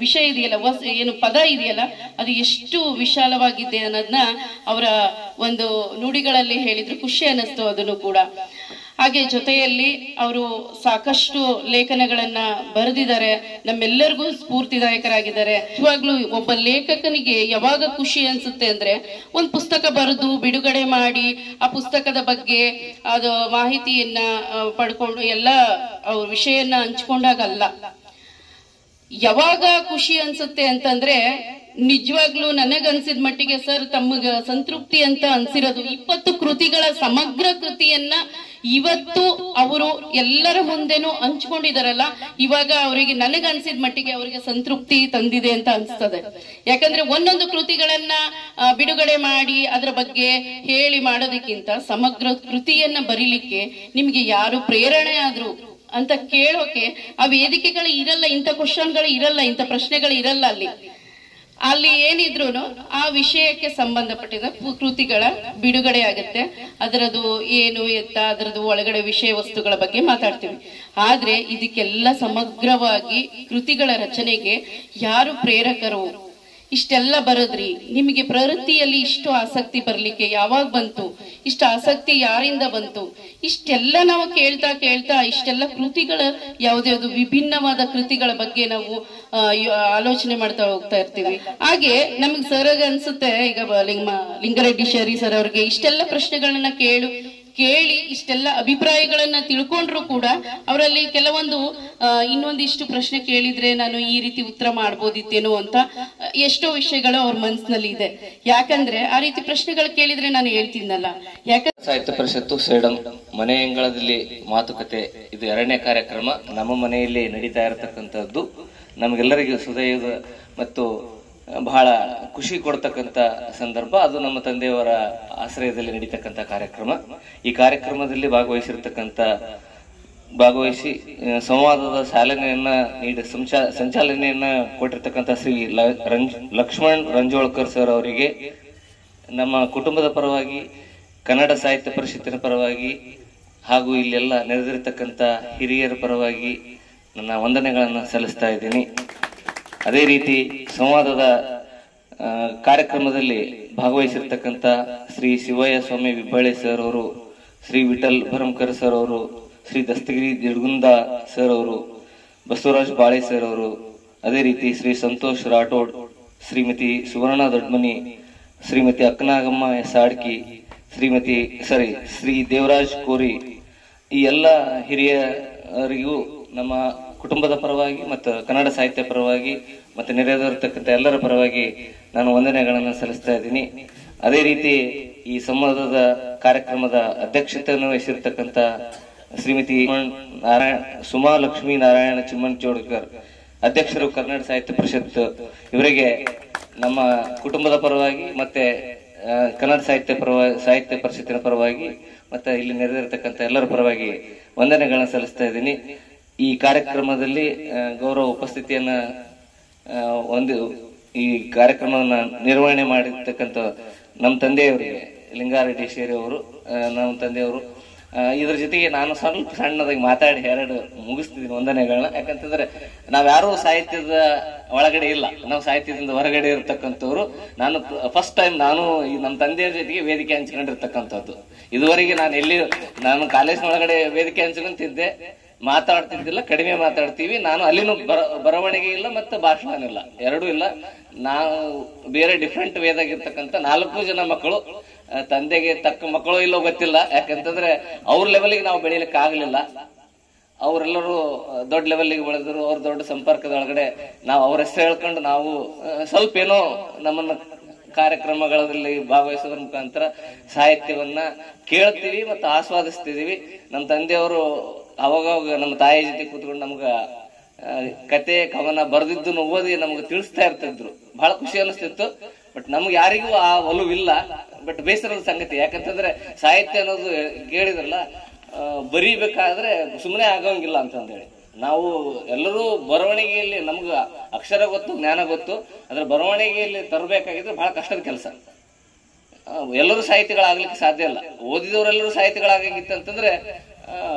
Speaker 8: ವಿಷಯ ಇದೆಯಲ್ಲ, ಏನು ಪದ ಇದೆಯಲ್ಲ, ಅದು ಎಷ್ಟು ವಿಶಾಲವಾಗಿದೆ ಅನ್ನೋದನ್ನ ಅವರ ಒಂದು ನುಡಿಗಳಲ್ಲಿ ಹೇಳಿದ್ರು. ಖುಷಿ ಅನ್ನಿಸ್ತು ಅದನ್ನು ಕೂಡ. ಹಾಗೆ ಜೊತೆಯಲ್ಲಿ ಅವರು ಸಾಕಷ್ಟು ಲೇಖನಗಳನ್ನ ಬರೆದಿದ್ದಾರೆ, ನಮ್ಮೆಲ್ಲರಿಗೂ ಸ್ಫೂರ್ತಿದಾಯಕರಾಗಿದ್ದಾರೆ. ನಿಜವಾಗ್ಲೂ ಒಬ್ಬ ಲೇಖಕನಿಗೆ ಯಾವಾಗ ಖುಷಿ ಅನ್ಸುತ್ತೆ ಅಂದ್ರೆ, ಒಂದು ಪುಸ್ತಕ ಬರೆದು ಬಿಡುಗಡೆ ಮಾಡಿ ಆ ಪುಸ್ತಕದ ಬಗ್ಗೆ ಅದು ಮಾಹಿತಿಯನ್ನ ಪಡ್ಕೊಂಡು ಎಲ್ಲ ಅವ್ರ ವಿಷಯನ್ನ ಹಂಚ್ಕೊಂಡಾಗಲ್ಲ. ಯಾವಾಗ ಖುಷಿ ಅನ್ಸುತ್ತೆ ಅಂತಂದ್ರೆ, ನಿಜವಾಗ್ಲೂ ನನಗನ್ಸಿದ ಮಟ್ಟಿಗೆ ಸರ್ ತಮ್ಮಗ ಸಂತೃಪ್ತಿ ಅಂತ ಅನ್ಸಿರೋದು 20 ಕೃತಿಗಳ ಸಮಗ್ರ ಕೃತಿಯನ್ನ ಇವತ್ತು ಅವರು ಎಲ್ಲರ ಮುಂದೆನೂ ಹಂಚ್ಕೊಂಡಿದಾರಲ್ಲ, ಇವಾಗ ಅವರಿಗೆ ನನಗನ್ಸಿದ ಮಟ್ಟಿಗೆ ಅವರಿಗೆ ಸಂತೃಪ್ತಿ ತಂದಿದೆ ಅಂತ ಅನ್ಸ್ತದೆ. ಯಾಕಂದ್ರೆ ಒಂದೊಂದು ಕೃತಿಗಳನ್ನ ಬಿಡುಗಡೆ ಮಾಡಿ ಅದರ ಬಗ್ಗೆ ಹೇಳಿ ಮಾಡೋದಕ್ಕಿಂತ ಸಮಗ್ರ ಕೃತಿಯನ್ನ ಬರೀಲಿಕ್ಕೆ ನಿಮ್ಗೆ ಯಾರು ಪ್ರೇರಣೆ ಆದ್ರು ಅಂತ ಕೇಳೋಕೆ ಆ ವೇದಿಕೆಗಳು ಇರಲ್ಲ, ಇಂಥ ಕ್ವಶನ್ಗಳು ಇರಲ್ಲ, ಇಂಥ ಪ್ರಶ್ನೆಗಳು ಇರಲ್ಲ. ಅಲ್ಲಿ ಏನಿದ್ರು ಆ ವಿಷಯಕ್ಕೆ ಸಂಬಂಧಪಟ್ಟಿದ ಕೃತಿಗಳ ಬಿಡುಗಡೆ ಆಗುತ್ತೆ. ಅದರದು ಏನು ಎತ್ತ, ಅದರದ್ದು ಒಳಗಡೆ ವಿಷಯ ವಸ್ತುಗಳ ಬಗ್ಗೆ ಮಾತಾಡ್ತೀವಿ. ಆದ್ರೆ ಇದಕ್ಕೆಲ್ಲ ಸಮಗ್ರವಾಗಿ ಕೃತಿಗಳ ರಚನೆಗೆ ಯಾರು ಪ್ರೇರಕರು? ಇಷ್ಟೆಲ್ಲ ಬರದ್ರಿ, ನಿಮಗೆ ಪ್ರವೃತ್ತಿಯಲ್ಲಿ ಇಷ್ಟು ಆಸಕ್ತಿ ಬರ್ಲಿಕ್ಕೆ ಯಾವಾಗ ಬಂತು? ಇಷ್ಟ ಆಸಕ್ತಿ ಯಾರಿಂದ ಬಂತು? ಇಷ್ಟೆಲ್ಲ ನಾವು ಕೇಳ್ತಾ ಕೇಳ್ತಾ ಇಷ್ಟೆಲ್ಲ ಕೃತಿಗಳ ಯಾವ್ದ್ಯಾವ್ದು ವಿಭಿನ್ನವಾದ ಕೃತಿಗಳ ಬಗ್ಗೆ ನಾವು ಆಲೋಚನೆ ಮಾಡ್ತಾ ಹೋಗ್ತಾ ಇರ್ತೀವಿ. ಹಾಗೆ ನಮ್ಗೆ ಸರ್ ಅನ್ಸುತ್ತೆ, ಈಗ ಲಿಂಗಾರೆಡ್ಡಿ ಶೆರಿ ಸರ್ ಅವ್ರಿಗೆ ಇಷ್ಟೆಲ್ಲ ಪ್ರಶ್ನೆಗಳನ್ನ ಕೇಳಿ ಇಷ್ಟೆಲ್ಲ ಅಭಿಪ್ರಾಯಗಳನ್ನ ತಿಳ್ಕೊಂಡ್ರು ಕೂಡ ಅವರಲ್ಲಿ ಕೆಲವೊಂದು ಇನ್ನೊಂದಿಷ್ಟು ಪ್ರಶ್ನೆ ಕೇಳಿದ್ರೆ ನಾನು ಈ ರೀತಿ ಉತ್ತರ ಮಾಡ್ಬೋದಿತ್ತೇನೋ ಅಂತ ಎಷ್ಟೋ ವಿಷಯಗಳು ಅವ್ರ ಮನಸ್ಸಿನಲ್ಲಿ ಇದೆ. ಯಾಕಂದ್ರೆ ಆ ರೀತಿ ಪ್ರಶ್ನೆಗಳು ಕೇಳಿದ್ರೆ ನಾನು ಹೇಳ್ತೀನಲ್ಲ. ಯಾಕಂದ್ರೆ
Speaker 9: ಸಾಹಿತ್ಯ ಪರಿಷತ್ತು ಸೇಡಂ ಮನೆ ಅಂಗಳದಲ್ಲಿ ಮಾತುಕತೆ ಇದು 2ನೇ ಕಾರ್ಯಕ್ರಮ ನಮ್ಮ ಮನೆಯಲ್ಲಿ ನಡೀತಾ ಇರತಕ್ಕಂಥದ್ದು. ನಮಗೆಲ್ಲರಿಗೂ ಸುದಯದ ಮತ್ತು ಬಹಳ ಖುಷಿ ಕೊಡ್ತಕ್ಕಂಥ ಸಂದರ್ಭ. ಅದು ನಮ್ಮ ತಂದೆಯವರ ಆಶ್ರಯದಲ್ಲಿ ನಡೀತಕ್ಕಂಥ ಕಾರ್ಯಕ್ರಮ. ಈ ಕಾರ್ಯಕ್ರಮದಲ್ಲಿ ಭಾಗವಹಿಸಿ ಸಂವಾದದ ಚಾಲನೆಯನ್ನ ಸಂಚಾಲನೆಯನ್ನ ಕೊಟ್ಟಿರ್ತಕ್ಕಂಥ ಶ್ರೀ ಲಕ್ಷ್ಮಣ್ ರಂಜೋಳ್ಕರ್ ಸರ್ ಅವರಿಗೆ ನಮ್ಮ ಕುಟುಂಬದ ಪರವಾಗಿ, ಕನ್ನಡ ಸಾಹಿತ್ಯ ಪರಿಷತ್ತಿನ ಪರವಾಗಿ ಹಾಗೂ ಇಲ್ಲೆಲ್ಲ ನೆರೆದಿರ್ತಕ್ಕಂಥ ಹಿರಿಯರ ಪರವಾಗಿ ನನ್ನ ವಂದನೆಗಳನ್ನು ಸಲ್ಲಿಸ್ತಾ ಇದ್ದೀನಿ. ಅದೇ ರೀತಿ ಸಂವಾದದ ಕಾರ್ಯಕ್ರಮದಲ್ಲಿ ಭಾಗವಹಿಸಿರ್ತಕ್ಕಂಥ ಶ್ರೀ ಶಿವಯ್ಯ ಸ್ವಾಮಿ ವಿಬ್ಬಳ್ಳಿ ಸರ್ ಅವರು, ಶ್ರೀ ವಿಠಲ್ ಭರಮ್ಕರ್ ಸರ್ ಅವರು, ಶ್ರೀ ದಸ್ತಗಿರಿ ದಿಡ್ಗುಂದ ಸರ್ ಅವರು, ಬಸವರಾಜ್ ಬಾಳೆ ಸರ್ ಅವರು, ಅದೇ ರೀತಿ ಶ್ರೀ ಸಂತೋಷ್ ರಾಠೋಡ್, ಶ್ರೀಮತಿ ಸುವರ್ಣ ದೊಡ್ಮನಿ, ಶ್ರೀಮತಿ ಅಕ್ಕನಾಗಮ್ಮ ಸಾಡ್ಕಿ, ಶ್ರೀ ದೇವರಾಜ್ ಕೋರಿ, ಈ ಎಲ್ಲ ಹಿರಿಯರಿಗೂ ನಮ್ಮ ಕುಟುಂಬದ ಪರವಾಗಿ ಮತ್ತು ಕನ್ನಡ ಸಾಹಿತ್ಯ ಪರವಾಗಿ ಮತ್ತೆ ನೆರೆದಿರತಕ್ಕಂಥ ಎಲ್ಲರ ಪರವಾಗಿ ನಾನು ವಂದನೆಗಳನ್ನು ಸಲ್ಲಿಸ್ತಾ ಇದ್ದೀನಿ. ಅದೇ ರೀತಿ ಈ ಸಂವಾದದ ಕಾರ್ಯಕ್ರಮದ ಅಧ್ಯಕ್ಷತೆಯನ್ನು ವಹಿಸಿರ್ತಕ್ಕಂಥ ಶ್ರೀಮತಿ ಸುಮಾ ಲಕ್ಷ್ಮೀ ನಾರಾಯಣ ಚಿಮ್ಮನಚೋಡ್ಕರ್, ಅಧ್ಯಕ್ಷರು ಕನ್ನಡ ಸಾಹಿತ್ಯ ಪರಿಷತ್, ಇವರಿಗೆ ನಮ್ಮ ಕುಟುಂಬದ ಪರವಾಗಿ ಮತ್ತೆ ಕನ್ನಡ ಸಾಹಿತ್ಯ ಪರಿಷತ್ತಿನ ಪರವಾಗಿ ಮತ್ತೆ ಇಲ್ಲಿ ನೆರೆದಿರತಕ್ಕಂಥ ಎಲ್ಲರ ಪರವಾಗಿ ವಂದನೆಗಳನ್ನು ಸಲ್ಲಿಸ್ತಾ ಇದ್ದೀನಿ. ಈ ಕಾರ್ಯಕ್ರಮದಲ್ಲಿ ಗೌರವ ಉಪಸ್ಥಿತಿಯನ್ನ ಈ ಕಾರ್ಯಕ್ರಮವನ್ನ ನಿರ್ವಹಣೆ ಮಾಡಿರ್ತಕ್ಕಂಥ ನಮ್ಮ ತಂದೆಯವರಿಗೆ, ಲಿಂಗಾರೆಡ್ಡಿ ಶೇರಿ ಅವರು, ನಮ್ಮ ತಂದೆಯವರು. ಇದ್ರ ಜೊತೆಗೆ ನಾನು ಸ್ವಲ್ಪ ಸಣ್ಣದಾಗಿ ಮಾತಾಡಿ 2 ಮುಗಿಸ್ತಿದ್ದೀನಿ ವಂದನೆಗಳನ್ನ. ಯಾಕಂತಂದ್ರೆ ನಾವ್ಯಾರು ಸಾಹಿತ್ಯದ ಒಳಗಡೆ ಇಲ್ಲ, ನಾವು ಸಾಹಿತ್ಯದಿಂದ ಹೊರಗಡೆ ಇರತಕ್ಕಂಥವ್ರು. ನಾನು ಫಸ್ಟ್ ಟೈಮ್ ನಾನು ಈ ನಮ್ಮ ತಂದೆಯವ್ರ ಜೊತೆಗೆ ವೇದಿಕೆ ಹಂಚ್ಕೊಂಡಿರ್ತಕ್ಕಂಥದ್ದು. ಇದುವರೆಗೆ ನಾನು ಕಾಲೇಜಿನೊಳಗಡೆ ವೇದಿಕೆ ಹಂಚ್ಕೊಂತಿದ್ದೆ, ಮಾತಾಡ್ತಿದ್ದಿಲ್ಲ, ಕಡಿಮೆ ಮಾತಾಡ್ತೀವಿ. ನಾನು ಅಲ್ಲಿನೂ ಬರವಣಿಗೆ ಇಲ್ಲ ಮತ್ತೆ ಭಾಷಣ ಇಲ್ಲ, ಎರಡೂ ಇಲ್ಲ. ನಾವು ಬೇರೆ ಡಿಫ್ರೆಂಟ್ ವೇದಾಗಿರ್ತಕ್ಕಂಥ 4 ಜನ ಮಕ್ಕಳು, ತಂದೆಗೆ ತಕ್ಕ ಮಕ್ಕಳು ಇಲ್ಲೋ ಗೊತ್ತಿಲ್ಲ. ಯಾಕಂತಂದ್ರೆ ಅವ್ರ ಲೆವೆಲ್ಗೆ ನಾವು ಬೆಳೀಲಿಕ್ಕೆ ಆಗ್ಲಿಲ್ಲ. ಅವರೆಲ್ಲರೂ ದೊಡ್ಡ ಲೆವೆಲ್ಗೆ ಬೆಳೆದ್ರು. ಅವ್ರ ದೊಡ್ಡ ಸಂಪರ್ಕದ ಒಳಗಡೆ ನಾವು ಅವ್ರ ಹೆಸರು ಹೇಳ್ಕೊಂಡು ನಾವು ಸ್ವಲ್ಪ ಏನೋ ನಮ್ಮನ್ನ ಕಾರ್ಯಕ್ರಮಗಳಲ್ಲಿ ಭಾಗವಹಿಸೋದ್ರ ಮುಖಾಂತರ ಸಾಹಿತ್ಯವನ್ನ ಕೇಳ್ತೀವಿ ಮತ್ತು ಆಸ್ವಾದಿಸ್ತಿದೀವಿ. ನಮ್ಮ ತಂದೆಯವರು ಅವಾಗ ನಮ್ಮ ತಾಯಿ ಜೊತೆ ಕೂತ್ಕೊಂಡು ನಮ್ಗ ಕತೆ ಕವನ ಬರೆದಿದ್ದು ಓದಿ ನಮ್ಗೆ ತಿಳಿಸ್ತಾ ಇರ್ತಿದ್ರು. ಬಹಳ ಖುಷಿ ಅನಿಸ್ತಿತ್ತು. ಬಟ್ ನಮ್ಗೆ ಯಾರಿಗೂ ಆ ಒಲವಿಲ್ಲ. ಬಟ್ ಬೇಸರದ ಸಂಗತಿ, ಯಾಕಂತಂದ್ರೆ ಸಾಹಿತ್ಯ ಅನ್ನೋದು ಕೇಳಿದ್ರಲ್ಲ, ಬರೀಬೇಕಾದ್ರೆ ಸುಮ್ಮನೆ ಆಗೋಂಗಿಲ್ಲ ಅಂತಂದೇಳಿ ನಾವು ಎಲ್ಲರೂ ಬರವಣಿಗೆಯಲ್ಲಿ ನಮ್ಗೆ ಅಕ್ಷರ ಗೊತ್ತು, ಜ್ಞಾನ ಗೊತ್ತು, ಅದ್ರ ಬರವಣಿಗೆಯಲ್ಲಿ ತರಬೇಕಾಗಿದ್ರೆ ಬಹಳ ಕಷ್ಟದ ಕೆಲಸ. ಎಲ್ಲರೂ ಸಾಹಿತಿಗಳಾಗ್ಲಿಕ್ಕೆ ಸಾಧ್ಯ ಇಲ್ಲ. ಓದಿದವರೆಲ್ಲರೂ ಸಾಹಿತಿಗಳಾಗಂಗಿತ್ತಂತಂದ್ರೆ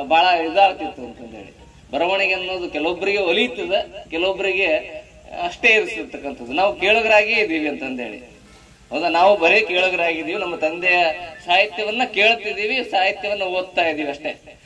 Speaker 9: ಬಹಳ ಇದಾಗ್ತಿತ್ತು ಅಂತಂದೇಳಿ. ಬರವಣಿಗೆ ಅನ್ನೋದು ಕೆಲವೊಬ್ಬರಿಗೆ ಒಲಿಯುತ್ತದೆ, ಕೆಲವೊಬ್ಬರಿಗೆ ಅಷ್ಟೇ ಇರಿಸಿರ್ತಕ್ಕಂಥದ್ದು. ನಾವು ಕೇಳುಗರಾಗಿ ಇದೀವಿ ಅಂತಂದೇಳಿ. ಹೌದಾ, ನಾವು ಬರೀ ಕೇಳುಗರಾಗಿದ್ದೀವಿ. ನಮ್ಮ ತಂದೆಯ ಸಾಹಿತ್ಯವನ್ನ ಕೇಳ್ತಿದೀವಿ, ಸಾಹಿತ್ಯವನ್ನ ಓದ್ತಾ ಇದೀವಿ ಅಷ್ಟೇ.